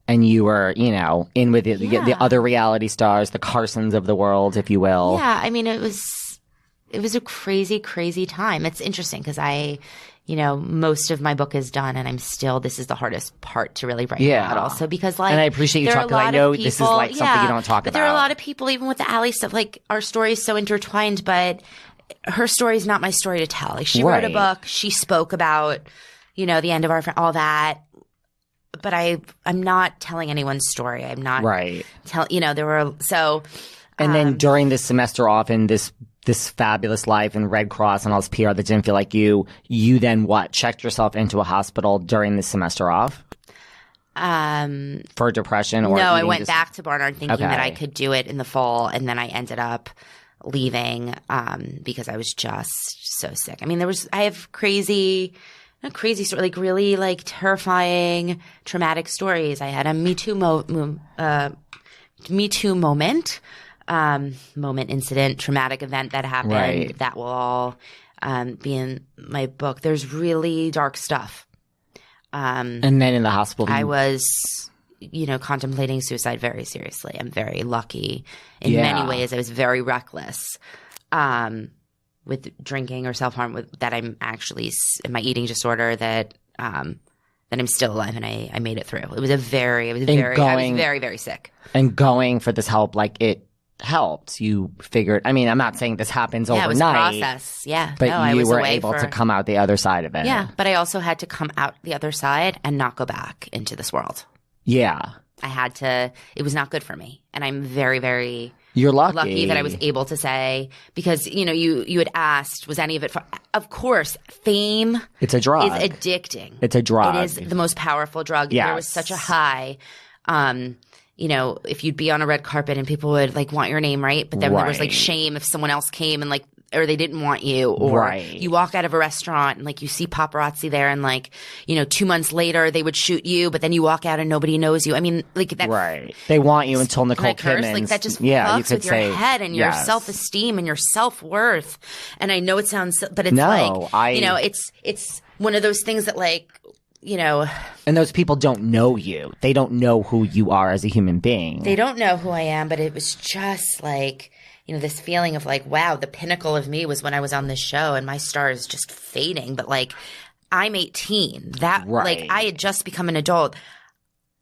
And you were, in with the other reality stars, the Carsons of the world, if you will. Yeah, I mean, it was a crazy, crazy time. It's interesting because most of my book is done, and this is the hardest part to really write about also because, like, and I appreciate you talking, because I know this is like something you don't talk about. But there are a lot of people, even with the Ally stuff, like, our story is so intertwined, but her story is not my story to tell. Like, she wrote a book, she spoke about, the end of all that. But I'm not telling anyone's story. I'm not there were and then during this semester off in this fabulous life and Red Cross and all this PR that didn't feel like you then what? Checked yourself into a hospital during this semester off? For depression or no, I went back to Barnard thinking that I could do it in the fall, and then I ended up leaving because I was just so sick. I mean, I have crazy story, like really like terrifying, traumatic stories. I had a Me Too moment, incident, traumatic event that happened. Right. That will all be in my book. There's really dark stuff. And then in the hospital, I was, contemplating suicide very seriously. I'm very lucky in many ways. I was very reckless. With drinking or self-harm, that I'm actually in my eating disorder, that I'm still alive, and I made it through. I was very, very sick. And going for this help, like, it helped. You figured, I mean, I'm not saying this happens overnight. It was a process. Yeah. But you were able to come out the other side of it. Yeah. But I also had to come out the other side and not go back into this world. Yeah. I had to, it was not good for me. And I'm very, very... You're lucky that I was able to say, because, you had asked, was any of it of course, fame. It's a drug. Is addicting. It's a drug. It is the most powerful drug. Yes. There was such a high, if you'd be on a red carpet and people would like want your name, right? But then there was like shame if someone else came and like, or they didn't want you, or you walk out of a restaurant and like you see paparazzi there, and like 2 months later they would shoot you, but then you walk out and nobody knows you. I mean, like that. They want you until Nicole Kidman. Like that just fucks with your head and your self-esteem and your self-worth. And I know it sounds, but it's it's one of those things that like. And those people don't know you. They don't know who you are as a human being. They don't know who I am, but it was just like, this feeling of like, wow, the pinnacle of me was when I was on this show and my star is just fading. But like, I'm 18. Like, I had just become an adult.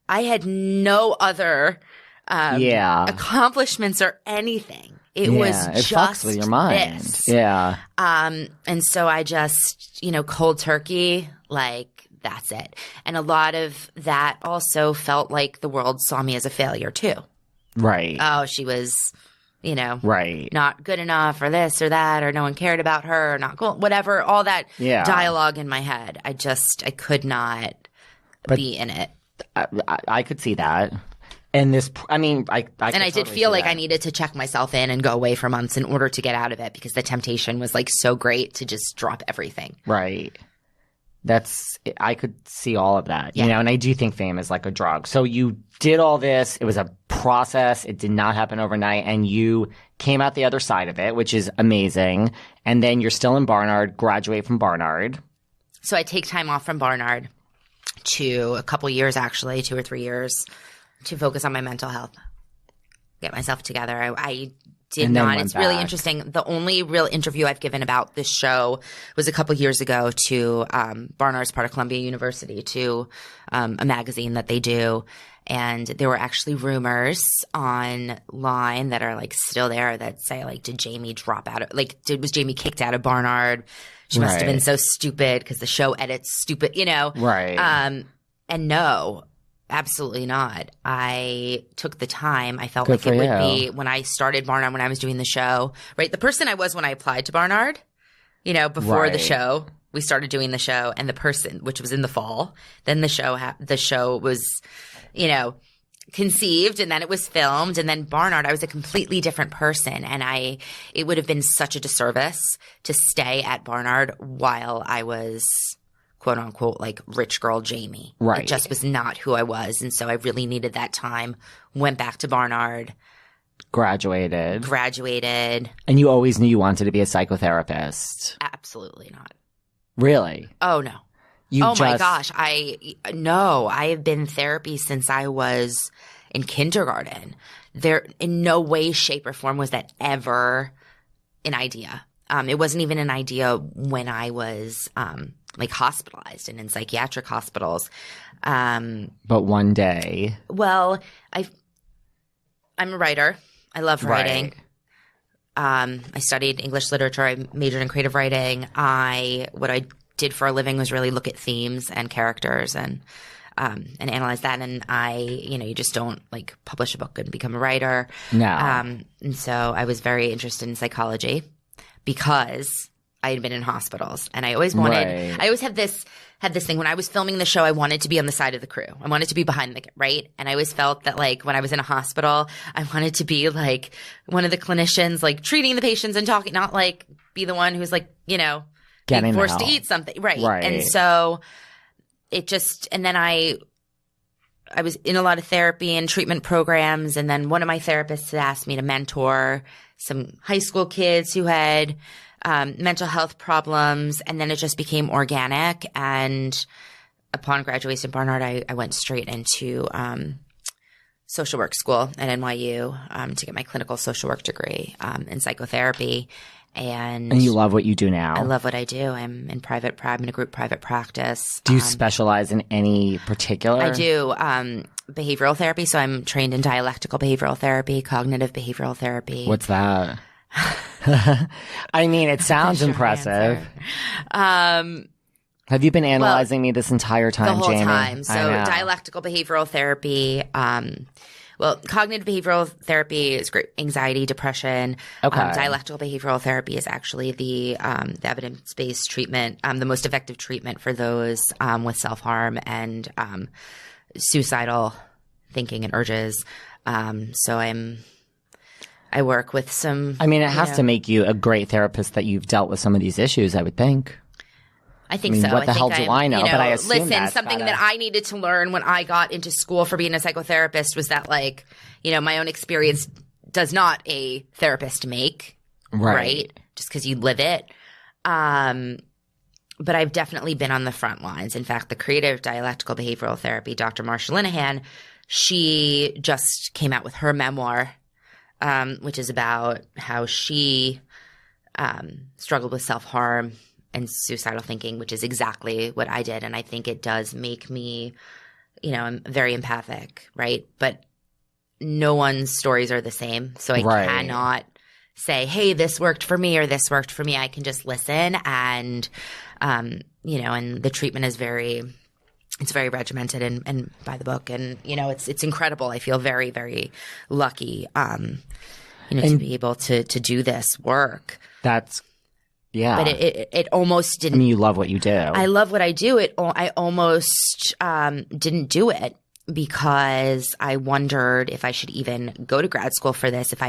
I had no other accomplishments or anything. It fucks with your mind. This. Yeah. And so I just, cold turkey, like, that's it. And a lot of that also felt like the world saw me as a failure too. Right. Oh, she was, not good enough, or this or that, or no one cared about her, or not cool, whatever, all that dialogue in my head. I could not be in it. I could see that. And this, I mean, I did feel like I needed to check myself in and go away for months in order to get out of it, because the temptation was like so great to just drop everything. Right. I could see all of that, and I do think fame is like a drug. So you did all this. It was a process. It did not happen overnight, and you came out the other side of it, which is amazing. And then you're still in Barnard, graduate from Barnard. So I take time off from Barnard to a couple years, actually, 2 or 3 years, to focus on my mental health, get myself together. I did not. It's really interesting. The only real interview I've given about this show was a couple years ago to Barnard's part of Columbia University, to a magazine that they do. And there were actually rumors online that are like still there that say like, did Jamie drop out of, like, was Jamie kicked out of Barnard? She must have been so stupid because the show edits stupid, Right. And no. Absolutely not. I took the time. I felt like it would be when I started Barnard, when I was doing the show, right? The person I was when I applied to Barnard, before the show, we started doing the show, and the person, which was in the fall, then the show was, conceived, and then it was filmed, and then Barnard, I was a completely different person, and it would have been such a disservice to stay at Barnard while I was quote unquote like rich girl Jamie. Right. It just was not who I was, and so I really needed that time. Went back to Barnard, Graduated. and you always knew you wanted to be a psychotherapist. absolutely not. Really? Oh no. My gosh. I have been in therapy since I was in kindergarten. There, in no way, shape, or form was that ever an idea. It wasn't even an idea when I was like hospitalized and in psychiatric hospitals. But one day. Well, I'm a writer. I love writing. Right. I studied English literature. I majored in creative writing. What I did for a living was really look at themes and characters and analyze that. And you just don't like publish a book and become a writer. No. And so I was very interested in psychology because I had been in hospitals, and I always wanted. Right. I always had this thing when I was filming the show. I wanted to be on the side of the crew. I wanted to be behind the right, and I always felt that like when I was in a hospital, I wanted to be like one of the clinicians, like treating the patients and talking, not like be the one who's like getting being forced the to help. eat something, right? Right. And so it just, and then I was in a lot of therapy and treatment programs, and then one of my therapists had asked me to mentor some high school kids who had mental health problems, and then it just became organic. And upon graduation at Barnard, I went straight into social work school at NYU to get my clinical social work degree in psychotherapy. And you love what you do now. I love what I do. I'm in a group private practice. Do you specialize in any particular? I do behavioral therapy. So I'm trained in dialectical behavioral therapy, cognitive behavioral therapy. What's that? I mean, it sounds impressive. Have you been analyzing me this entire time, the whole Jamie? time. So dialectical behavioral therapy. Cognitive behavioral therapy is great. Anxiety, depression. Okay. Dialectical behavioral therapy is actually the evidence-based treatment, the most effective treatment for those with self-harm and suicidal thinking and urges. I work with some. I mean, it has to make you a great therapist that you've dealt with some of these issues, I would think. I think so. What the hell do I know? But I assume listen, something that I needed to learn when I got into school for being a psychotherapist was that, like, my own experience does not a therapist make, right? Just because you live it. But I've definitely been on the front lines. In fact, the creator of dialectical behavioral therapy, Dr. Marsha Linehan, she just came out with her memoir, which is about how she struggled with self-harm and suicidal thinking, which is exactly what I did. And I think it does make me, I'm very empathic, right? But no one's stories are the same. So I cannot say, hey, this worked for me or this worked for me. I can just listen and, and the treatment is it's very regimented and by the book. And, it's incredible. I feel very, very lucky, to be able to do this work. Yeah. But it almost didn't. I mean, you love what you do. I love what I do. I almost didn't do it because I wondered if I should even go to grad school for this, if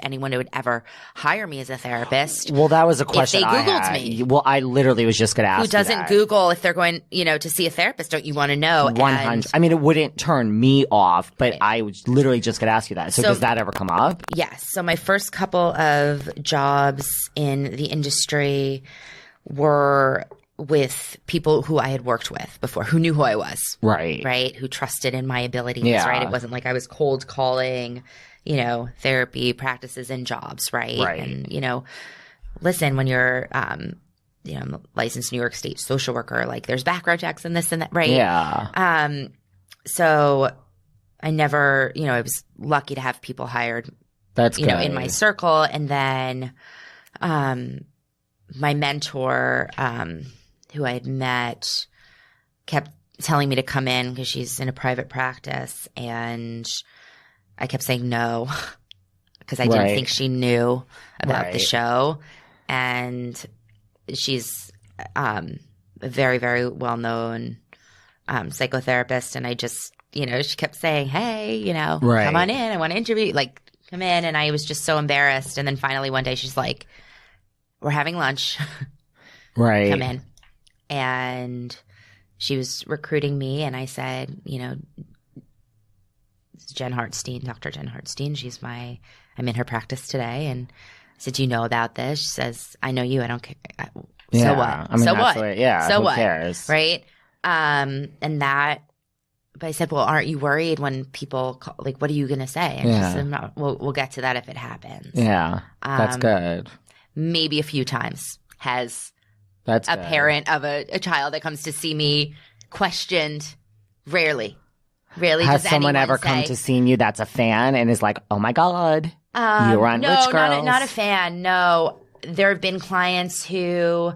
anyone would ever hire me as a therapist. Well, that was a question if they Googled I had. me. Well, I literally was just going to ask who doesn't you that. Google if they're going, to see a therapist? Don't you want to know? 100. I mean, it wouldn't turn me off, but I was literally just going to ask you that. So does that ever come up? Yes. So my first couple of jobs in the industry were with people who I had worked with before, who knew who I was. Right. Who trusted in my abilities, right? It wasn't like I was cold calling, therapy practices and jobs, right? And, listen, when you're, licensed New York State social worker, like there's background checks and this and that, right? Yeah. So I never, I was lucky to have people hired, That's good. in my circle. And then, my mentor, who I had met, kept telling me to come in because she's in a private practice, and I kept saying no because I didn't think she knew about the show. And she's a very, very well-known psychotherapist, and I just, she kept saying, hey, Right. come on in. I want to interview. Like, come in. And I was just so embarrassed. And then finally one day she's like, we're having lunch. Right. Come in. And she was recruiting me. And I said, this is Jen Hartstein, Dr. Jen Hartstein. I'm in her practice today. And I said, do you know about this? She says, I know you. I don't care. So what? I mean, so that's what? Yeah. So who what? cares? Right. But I said, well, aren't you worried when people call, like, what are you going to say? And she said, no, we'll get to that if it happens. Yeah. That's good. Maybe a few times has That's a good. parent of a child that comes to see me questioned. Rarely Has does someone anyone ever come say, to see you that's a fan and is like, oh my God, you were on no, Rich Girls? not a fan. No, there have been clients who,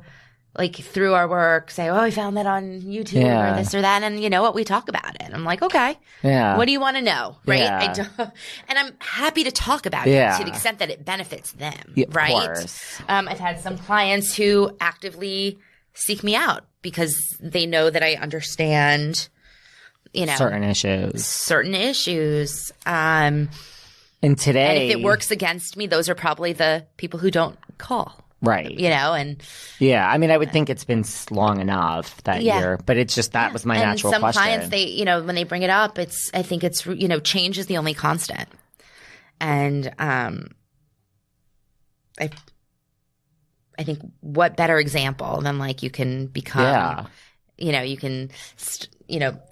like, through our work say, oh, I found that on YouTube or this or that. And you know what? We talk about it. I'm like, okay. Yeah. What do you want to know? Right. Yeah. And I'm happy to talk about Yeah. it to the extent that it benefits them. Yeah, of right. course. I've had some clients who actively seek me out because they know that I understand, Certain issues. And today. And if it works against me, those are probably the people who don't call. Right. And yeah, I mean, I would think it's been long enough that year, but it's just that was my natural some question. clients, they, when they bring it up, I think it's, change is the only constant. And I think what better example than like you can become, you can,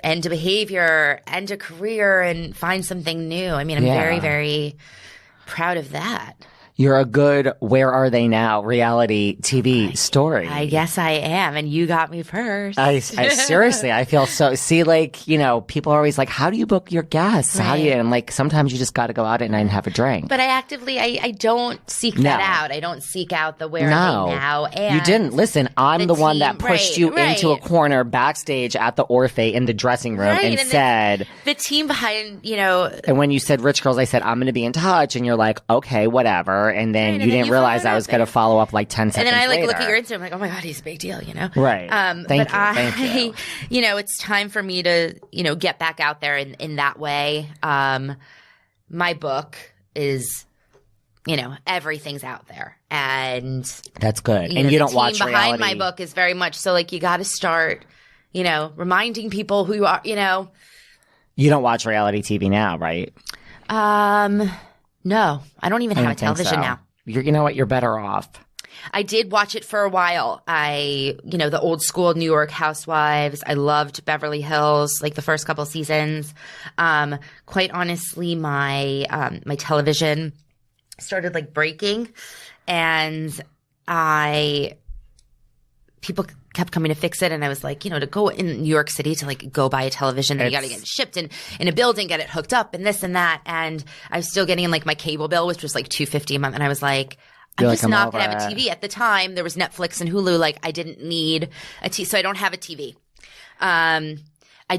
end a behavior, end a career, and find something new. I mean, I'm very, very proud of that. You're a good Where Are They Now reality TV story. I guess I am, and you got me first. I seriously, I feel so. See, like, people are always like, "How do you book your guests? How do you?" And I'm like, sometimes you just got to go out at night and have a drink. But I actively, I don't seek that out. I don't seek out the Where Are They Now. And you didn't. Listen, I'm the one that pushed you right. into a corner backstage at the Orphe in the dressing room and said, the team behind, And when you said Rich Girls, I said, I'm going to be in touch. And you're like, okay, whatever. And then you didn't realize I was going to follow up like 10 seconds later. And then I later. look at your Instagram, I'm like, oh my God, he's a big deal, Right. Thank you. It's time for me to, get back out there in that way. My book is, everything's out there. And that's good. And you don't watch reality. The team behind my book is very much so like you got to start, reminding people who you are, You don't watch reality TV now, right? No, I don't even have a television now. You know what? You're better off. I did watch it for a while. The old school New York Housewives. I loved Beverly Hills, like the first couple seasons. Quite honestly, my television started like breaking, and people kept coming to fix it, and I was like, to go in New York City to like go buy a television, then you got to get it shipped in a building, get it hooked up, and this and that, and I was still getting like my cable bill, which was like $250 a month, and I was like, I'm just not going to have a TV. At the time, there was Netflix and Hulu. Like, I didn't need a TV, so I don't have a TV. I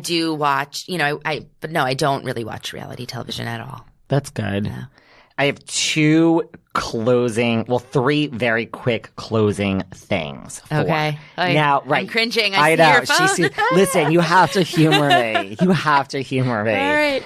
do watch, but no, I don't really watch reality television at all. That's good. Yeah. I have three very quick closing things. Okay. Now, right. I'm cringing. I see know. your phone. Listen, you have to humor me. You have to humor me. All right.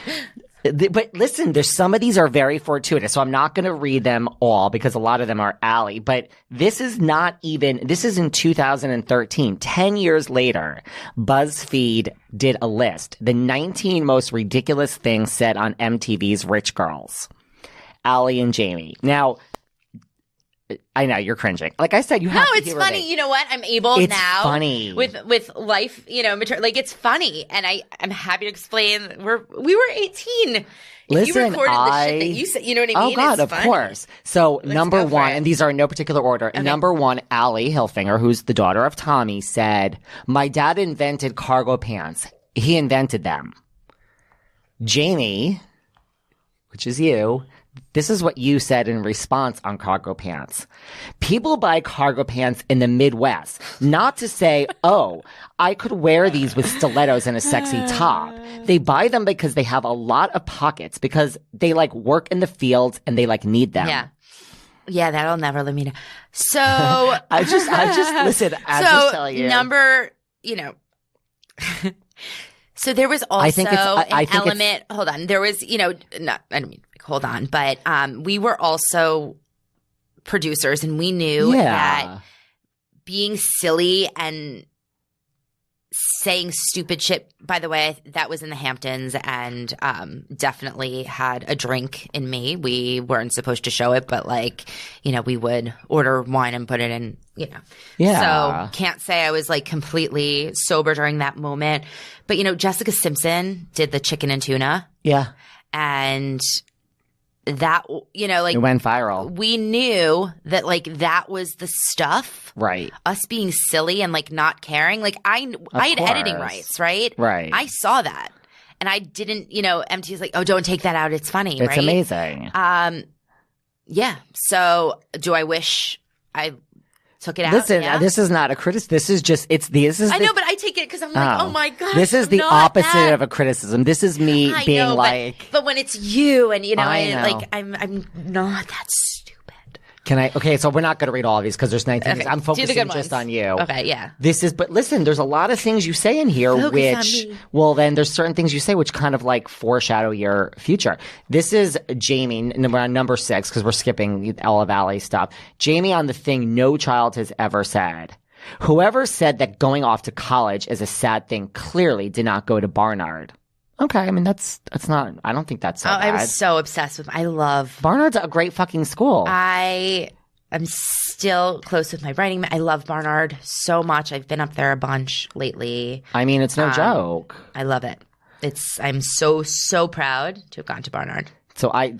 But listen, there's some of these are very fortuitous, so I'm not going to read them all because a lot of them are Allie. But this is in 2013. 10 years later, BuzzFeed did a list. The 19 most ridiculous things said on MTV's Rich Girls. Allie and Jamie. Now, I know you're cringing. Like I said, you have to. No, it's funny. Me. You know what? I'm able it's now. Funny with life. Like it's funny, and I'm happy to explain. We were 18. Listen, you recorded the shit that you said. You know what I mean? Oh God, it's of funny. course. So number one, and and these are in no particular order. Okay. Number one, Allie Hilfiger, who's the daughter of Tommy, said, "My dad invented cargo pants. He invented them." Jamie, which is you. This is what you said in response on cargo pants. People buy cargo pants in the Midwest, not to say, oh, I could wear these with stilettos and a sexy top. They buy them because they have a lot of pockets, because they like work in the fields and they like need them. Yeah. Yeah, that'll never let me know. So I just listen, I just tell you. Number, So there was also I think element. Hold on, there was I don't mean hold on, but we were also producers, and we knew that being silly and saying stupid shit. By the way, that was in the Hamptons, and definitely had a drink in me. We weren't supposed to show it, but we would order wine and put it in, So can't say I was completely sober during that moment. But Jessica Simpson did the chicken and tuna. Yeah. And that, it went viral. We knew that that was the stuff. Right. Us being silly and not caring. I had editing rights, right? Right. I saw that. And I didn't, MTV's like, oh, don't take that out. It's funny, it's right? It's amazing. Yeah. So do I wish I took it out? Listen, this is not a criticism. This is just, I know, but I take it because I'm oh my God. This is the opposite of a criticism. This is me being but when it's you and, I know. I'm not that stupid. Can I? Okay, so we're not going to read all of these because there's 19. Okay. I'm focusing just on you. Okay, yeah. But listen, there's a lot of things you say in here then there's certain things you say which kind of foreshadow your future. This is Jamie, we're on number 6 because we're skipping all of Allie's stuff. Jamie on the thing no child has ever said. Whoever said that going off to college is a sad thing clearly did not go to Barnard. Okay, I mean that's not. I don't think that's so bad. I was so obsessed with. I love Barnard's a great fucking school. I'm still close with my writing. I love Barnard so much. I've been up there a bunch lately. I mean, it's no joke. I love it. I'm so proud to have gone to Barnard. So I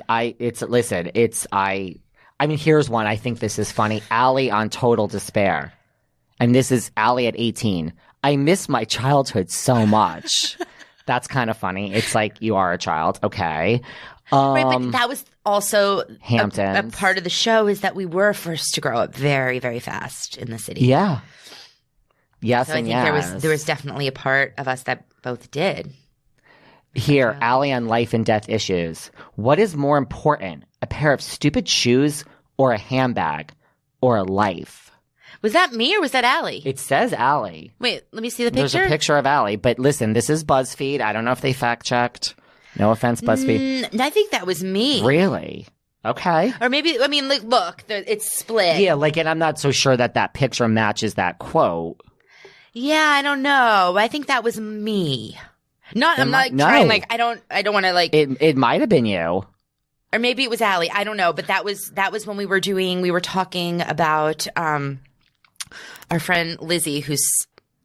mean, here's one. I think this is funny. Allie on Total Despair, and this is Allie at 18. I miss my childhood so much. That's kind of funny. It's you are a child. Okay. Right, but that was also Hamptons. A part of the show is that we were forced to grow up very, very fast in the city. Yeah. Yes, so I think there was definitely a part of us that both did. Here, Allie on life and death issues. What is more important, a pair of stupid shoes or a handbag or a life? Was that me or was that Allie? It says Allie. Wait, let me see the picture. There's a picture of Allie. But listen, this is BuzzFeed. I don't know if they fact-checked. No offense, BuzzFeed. I think that was me. Really? Okay. Or maybe, look, it's split. Yeah, and I'm not so sure that picture matches that quote. Yeah, I don't know. I think that was me. I'm not trying, I don't want to, It might have been you. Or maybe it was Allie. I don't know. But that was when we were talking about, our friend Lizzie, who's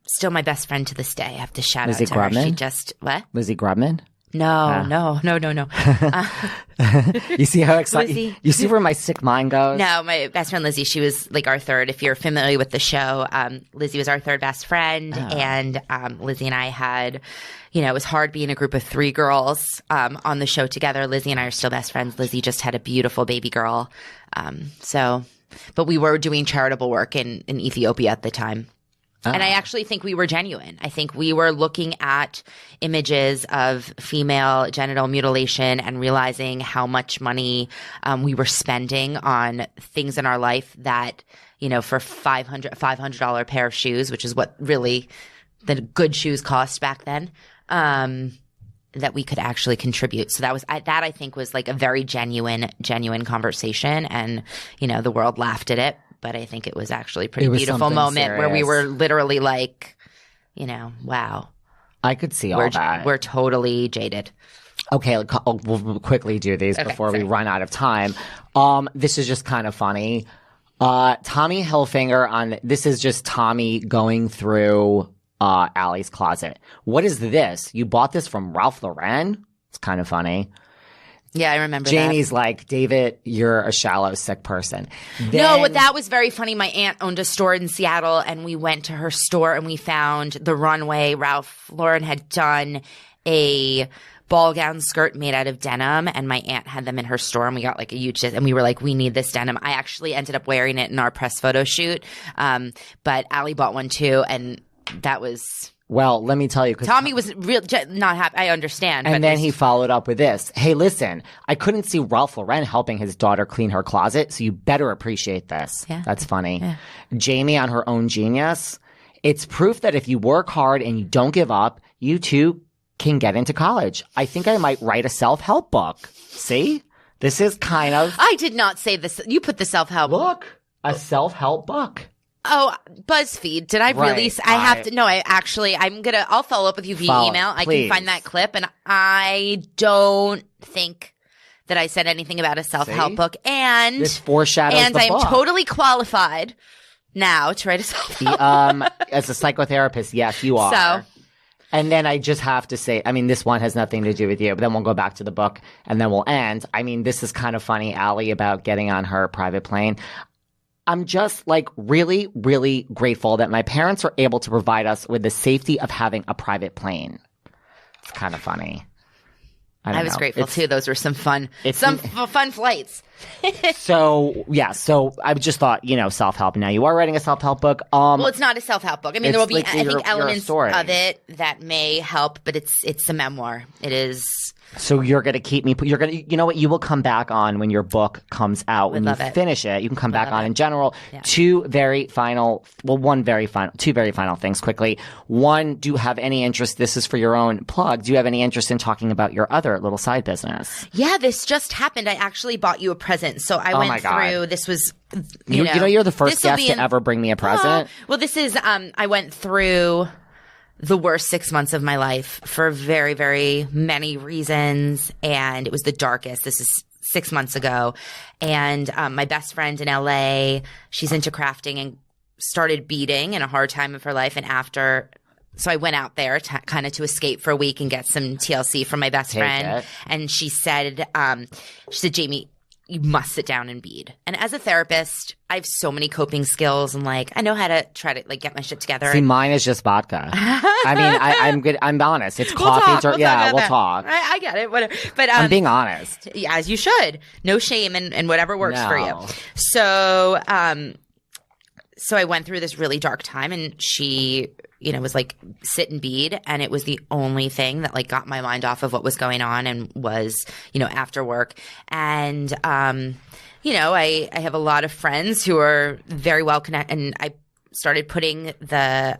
still my best friend to this day. I have to shout Lizzie out to her. Grubman? She just what? Lizzie Grubman? No. You see how excited? You see where my sick mind goes? No, my best friend Lizzie. She was our third. If you're familiar with the show, Lizzie was our third best friend, and Lizzie and I had. It was hard being a group of 3 girls on the show together. Lizzie and I are still best friends. Lizzie just had a beautiful baby girl. But we were doing charitable work in Ethiopia at the time. And I actually think we were genuine. I think we were looking at images of female genital mutilation and realizing how much money we were spending on things in our life that, for $500 pair of shoes, which is what really the good shoes cost back then, that we could actually contribute. So I think was a very genuine conversation. And, the world laughed at it. But I think it was actually a pretty beautiful moment serious. Where we were literally wow. I could see all that. We're totally jaded. Okay, we'll quickly do these before we run out of time. This is just kind of funny. Tommy Hilfiger this is just Tommy going through Allie's closet. What is this? You bought this from Ralph Lauren? It's kind of funny. Yeah, I remember Jamie's that. David, you're a shallow, sick person. No, but that was very funny. My aunt owned a store in Seattle, and we went to her store, and we found the runway. Ralph Lauren had done a ball gown skirt made out of denim, and my aunt had them in her store, and we got a huge – and we were we need this denim. I actually ended up wearing it in our press photo shoot, but Allie bought one too, and that was – well, let me tell you. Tommy was not happy. I understand. And then he followed up with this. Hey, listen, I couldn't see Ralph Lauren helping his daughter clean her closet, so you better appreciate this. Yeah. That's funny. Yeah. Jamie on her own genius. It's proof that if you work hard and you don't give up, you too can get into college. I think I might write a self-help book. See? This is kind of... I did not say this. You put the self-help. Look, a self-help book. Oh, BuzzFeed. Did I really? I have to. No, I'll follow up with you via email. Please. I can find that clip. And I don't think that I said anything about a self-help book. And this foreshadows and the I'm book. totally qualified now to write a self-help. As a psychotherapist, yes, you are. So. And then I just have to say, I mean, this one has nothing to do with you, but then we'll go back to the book and then we'll end. I mean, this is kind of funny, Allie, about getting on her private plane. I'm just like really, really grateful that my parents were able to provide us with the safety of having a private plane. It's kind of funny. I was grateful too. Those were some fun flights. So I just thought, self-help. Now you are writing a self-help book. Well, it's not a self-help book. I mean, there will be, like I think, elements of it that may help, but it's a memoir. It is. So you're going to keep me, you know what? You will come back on when your book comes out. When you finish it, you can come back on in general. Yeah. Two very final things quickly. One, do you have any interest? This is for your own plug. Do you have any interest in talking about your other little side business? Yeah, this just happened. I actually bought you a present. So I went through, this was, you're the first guest to ever bring me a present. Well, this is, I went through the worst 6 months of my life for very, very many reasons. And it was the darkest. This is 6 months ago. And my best friend in LA, she's into crafting and started beading in a hard time of her life. And so I went out there kind of to escape for a week and get some TLC from my best friend. And she said, Jamie, you must sit down and bead. And as a therapist, I have so many coping skills and I know how to try to get my shit together. See, mine is just vodka. I mean, I'm good. I'm honest. It's coffee. We'll talk. I get it. Whatever. But I'm being honest. Yeah, as you should. No shame and whatever works for you. So, so I went through this really dark time and she, was like, sit and bead. And it was the only thing that got my mind off of what was going on and was, after work. And, I have a lot of friends who are very well connected. And I started putting the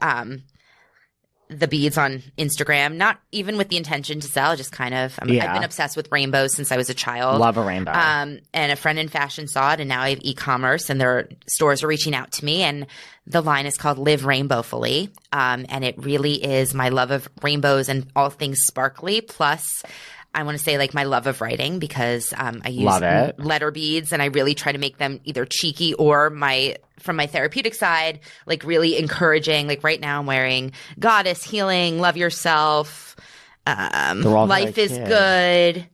beads on Instagram, not even with the intention to sell, just kind of. I've been obsessed with rainbows since I was a child. Love a rainbow. And a friend in fashion saw it, and now I have e-commerce, and their stores are reaching out to me, and the line is called Live Rainbowfully, and it really is my love of rainbows and all things sparkly, plus I want to say my love of writing because I use letter beads, and I really try to make them either cheeky or from my therapeutic side, really encouraging. Right now I'm wearing Goddess, Healing, Love Yourself, Life is Good.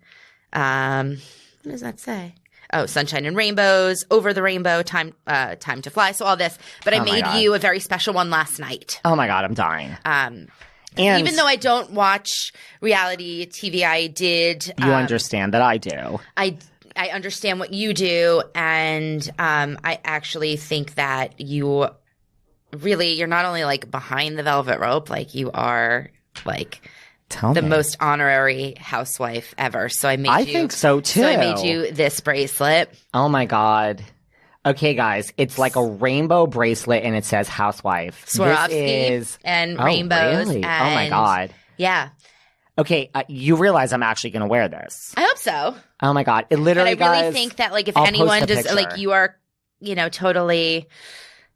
What does that say? Oh, Sunshine and Rainbows, Over the Rainbow, Time to Fly. So all this. But I made you a very special one last night. Oh my God, I'm dying. And even though I don't watch reality TV, I did. You understand that I do. I understand what you do, and I actually think that you're not only behind the velvet rope, you are the most honorary housewife ever. So I think so too. So I made you this bracelet. Oh my God. Okay, guys, it's like a rainbow bracelet, and it says housewife. Swarovski and rainbows. Really? Oh my God. Yeah. Okay, you realize I'm actually going to wear this. I hope so. Oh my God. It literally, but I really think that if anyone does, you are, totally,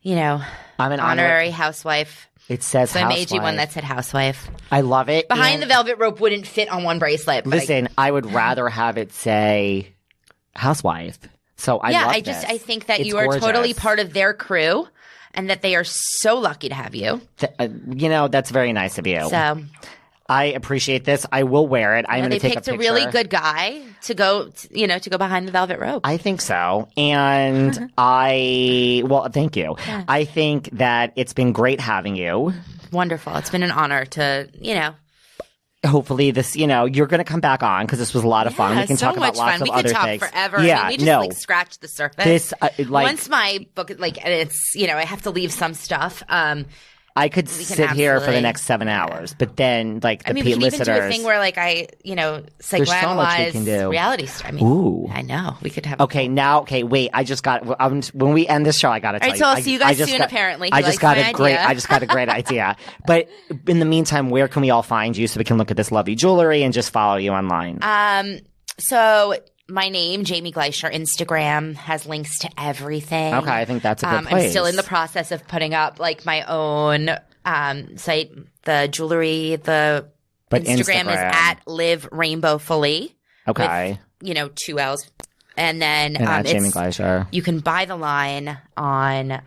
I'm an honorary housewife. It says so housewife. I made you one that said housewife. I love it. Behind the velvet rope wouldn't fit on one bracelet. Listen, I would rather have it say housewife. So I love this. I think that you are totally part of their crew and that they are so lucky to have you. That's very nice of you. So I appreciate this. I will wear it. I'm going to take a picture. They picked a really good guy to go, to go behind the velvet rope. I think so. And thank you. Yeah. I think that it's been great having you. Wonderful. It's been an honor to, Hopefully this, you're going to come back on because this was a lot of fun. We can talk about lots of other things. We could talk forever. Yeah, we just scratched the surface. This, once my book, and it's, I have to leave some stuff. I could can sit here for the absolutely- next 7 hours, but then like the I mean, we can listeners. even do a thing where like I, so much we psychoanalyze can do. reality star. I mean, Ooh. I know we could have. Okay, wait. I just got. when we end this show, I got to tell All right, you. so I'll see you guys just soon. got- Apparently, I He just likes got my a great. idea. I just got a great idea. But in the meantime, where can we all find you so we can look at this lovely jewelry and just follow you online? So my name, Jaime Gleicher, Instagram has links to everything. Okay, I think that's a good place. I'm still in the process of putting up like my own site, the jewelry. The But Instagram is Instagram. at Live Rainbow Fully. Okay. With, 2 L's. And then And at Jaime Gleicher. you can buy the line on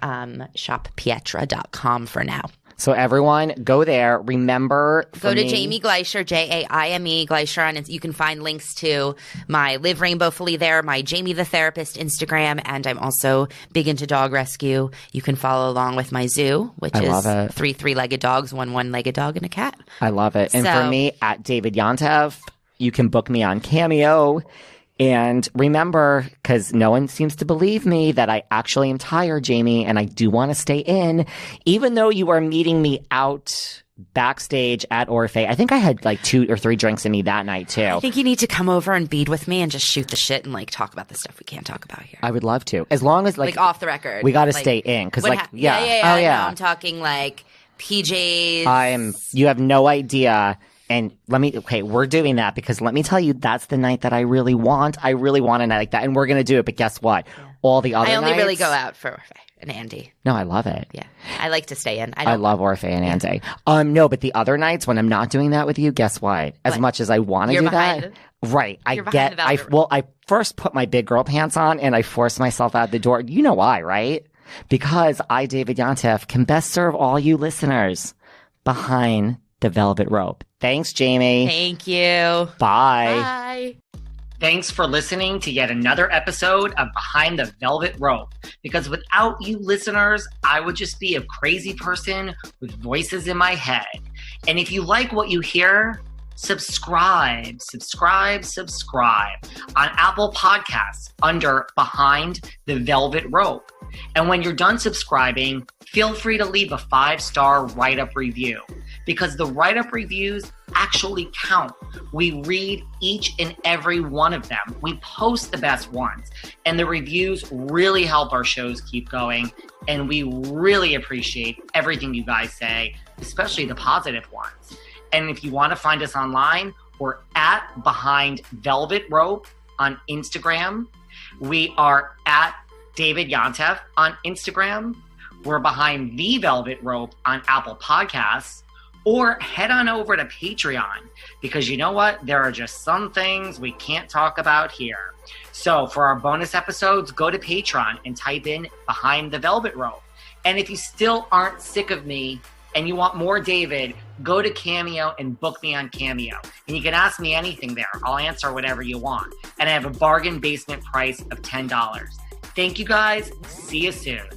shoppietra.com for now. So everyone, go there. Remember, Go to Jaime Gleicher, Jaime Gleicher, and you can find links to my Live Rainbow Fully there, my Jaime the Therapist Instagram, and I'm also big into dog rescue. You can follow along with my zoo, which love is it. 3 three-legged dogs, one one-legged dog, and a cat. I love it. And for So- me, at David Yontev, you can book me on Cameo. And remember, because no one seems to believe me, that I actually am tired, Jamie, and I do want to stay in, even though you are meeting me out backstage at Orphe. I think I had like 2 or 3 drinks in me that night too. I think you need to come over and bead with me and just shoot the shit and like talk about the stuff we can't talk about here. I would love to, as long as Like off the record. we got to Like, stay in, because what like hap- yeah, yeah. oh yeah, No, I'm talking like PJs. You have no idea. And we're doing that because let me tell you, that's the night that I really want. I really want a night like that. And we're going to do it. But guess what? All the other I only really nights- go out for Orphe and Andy. No, I love it. Yeah. I like to stay in. I love Orphe and Andy. No, but the other nights when I'm not doing that with you, guess what? As much as I want to You're do behind that, it. right? You're behind the velvet rope. I first put my big girl pants on and I forced myself out the door. You know why, right? Because I, David Yontev, can best serve all you listeners behind the velvet rope. Thanks, Jamie. Thank you. Bye. Bye. Thanks for listening to yet another episode of Behind the Velvet Rope. Because without you listeners, I would just be a crazy person with voices in my head. And if you like what you hear, subscribe on Apple Podcasts under Behind the Velvet Rope. And when you're done subscribing, feel free to leave a 5-star write-up review, because the write-up reviews actually count. We read each and every one of them. We post the best ones, and the reviews really help our shows keep going, and we really appreciate everything you guys say, especially the positive ones. And if you want to find us online, we're at Behind Velvet Rope on Instagram. We are at David Yontev on Instagram. We're Behind the Velvet Rope on Apple Podcasts. Or head on over to Patreon, because you know what? There are just some things we can't talk about here. So for our bonus episodes, go to Patreon and type in Behind the Velvet Rope. And if you still aren't sick of me and you want more David, go to Cameo and book me on Cameo. And you can ask me anything there. I'll answer whatever you want. And I have a bargain basement price of $10. Thank you guys. See you soon.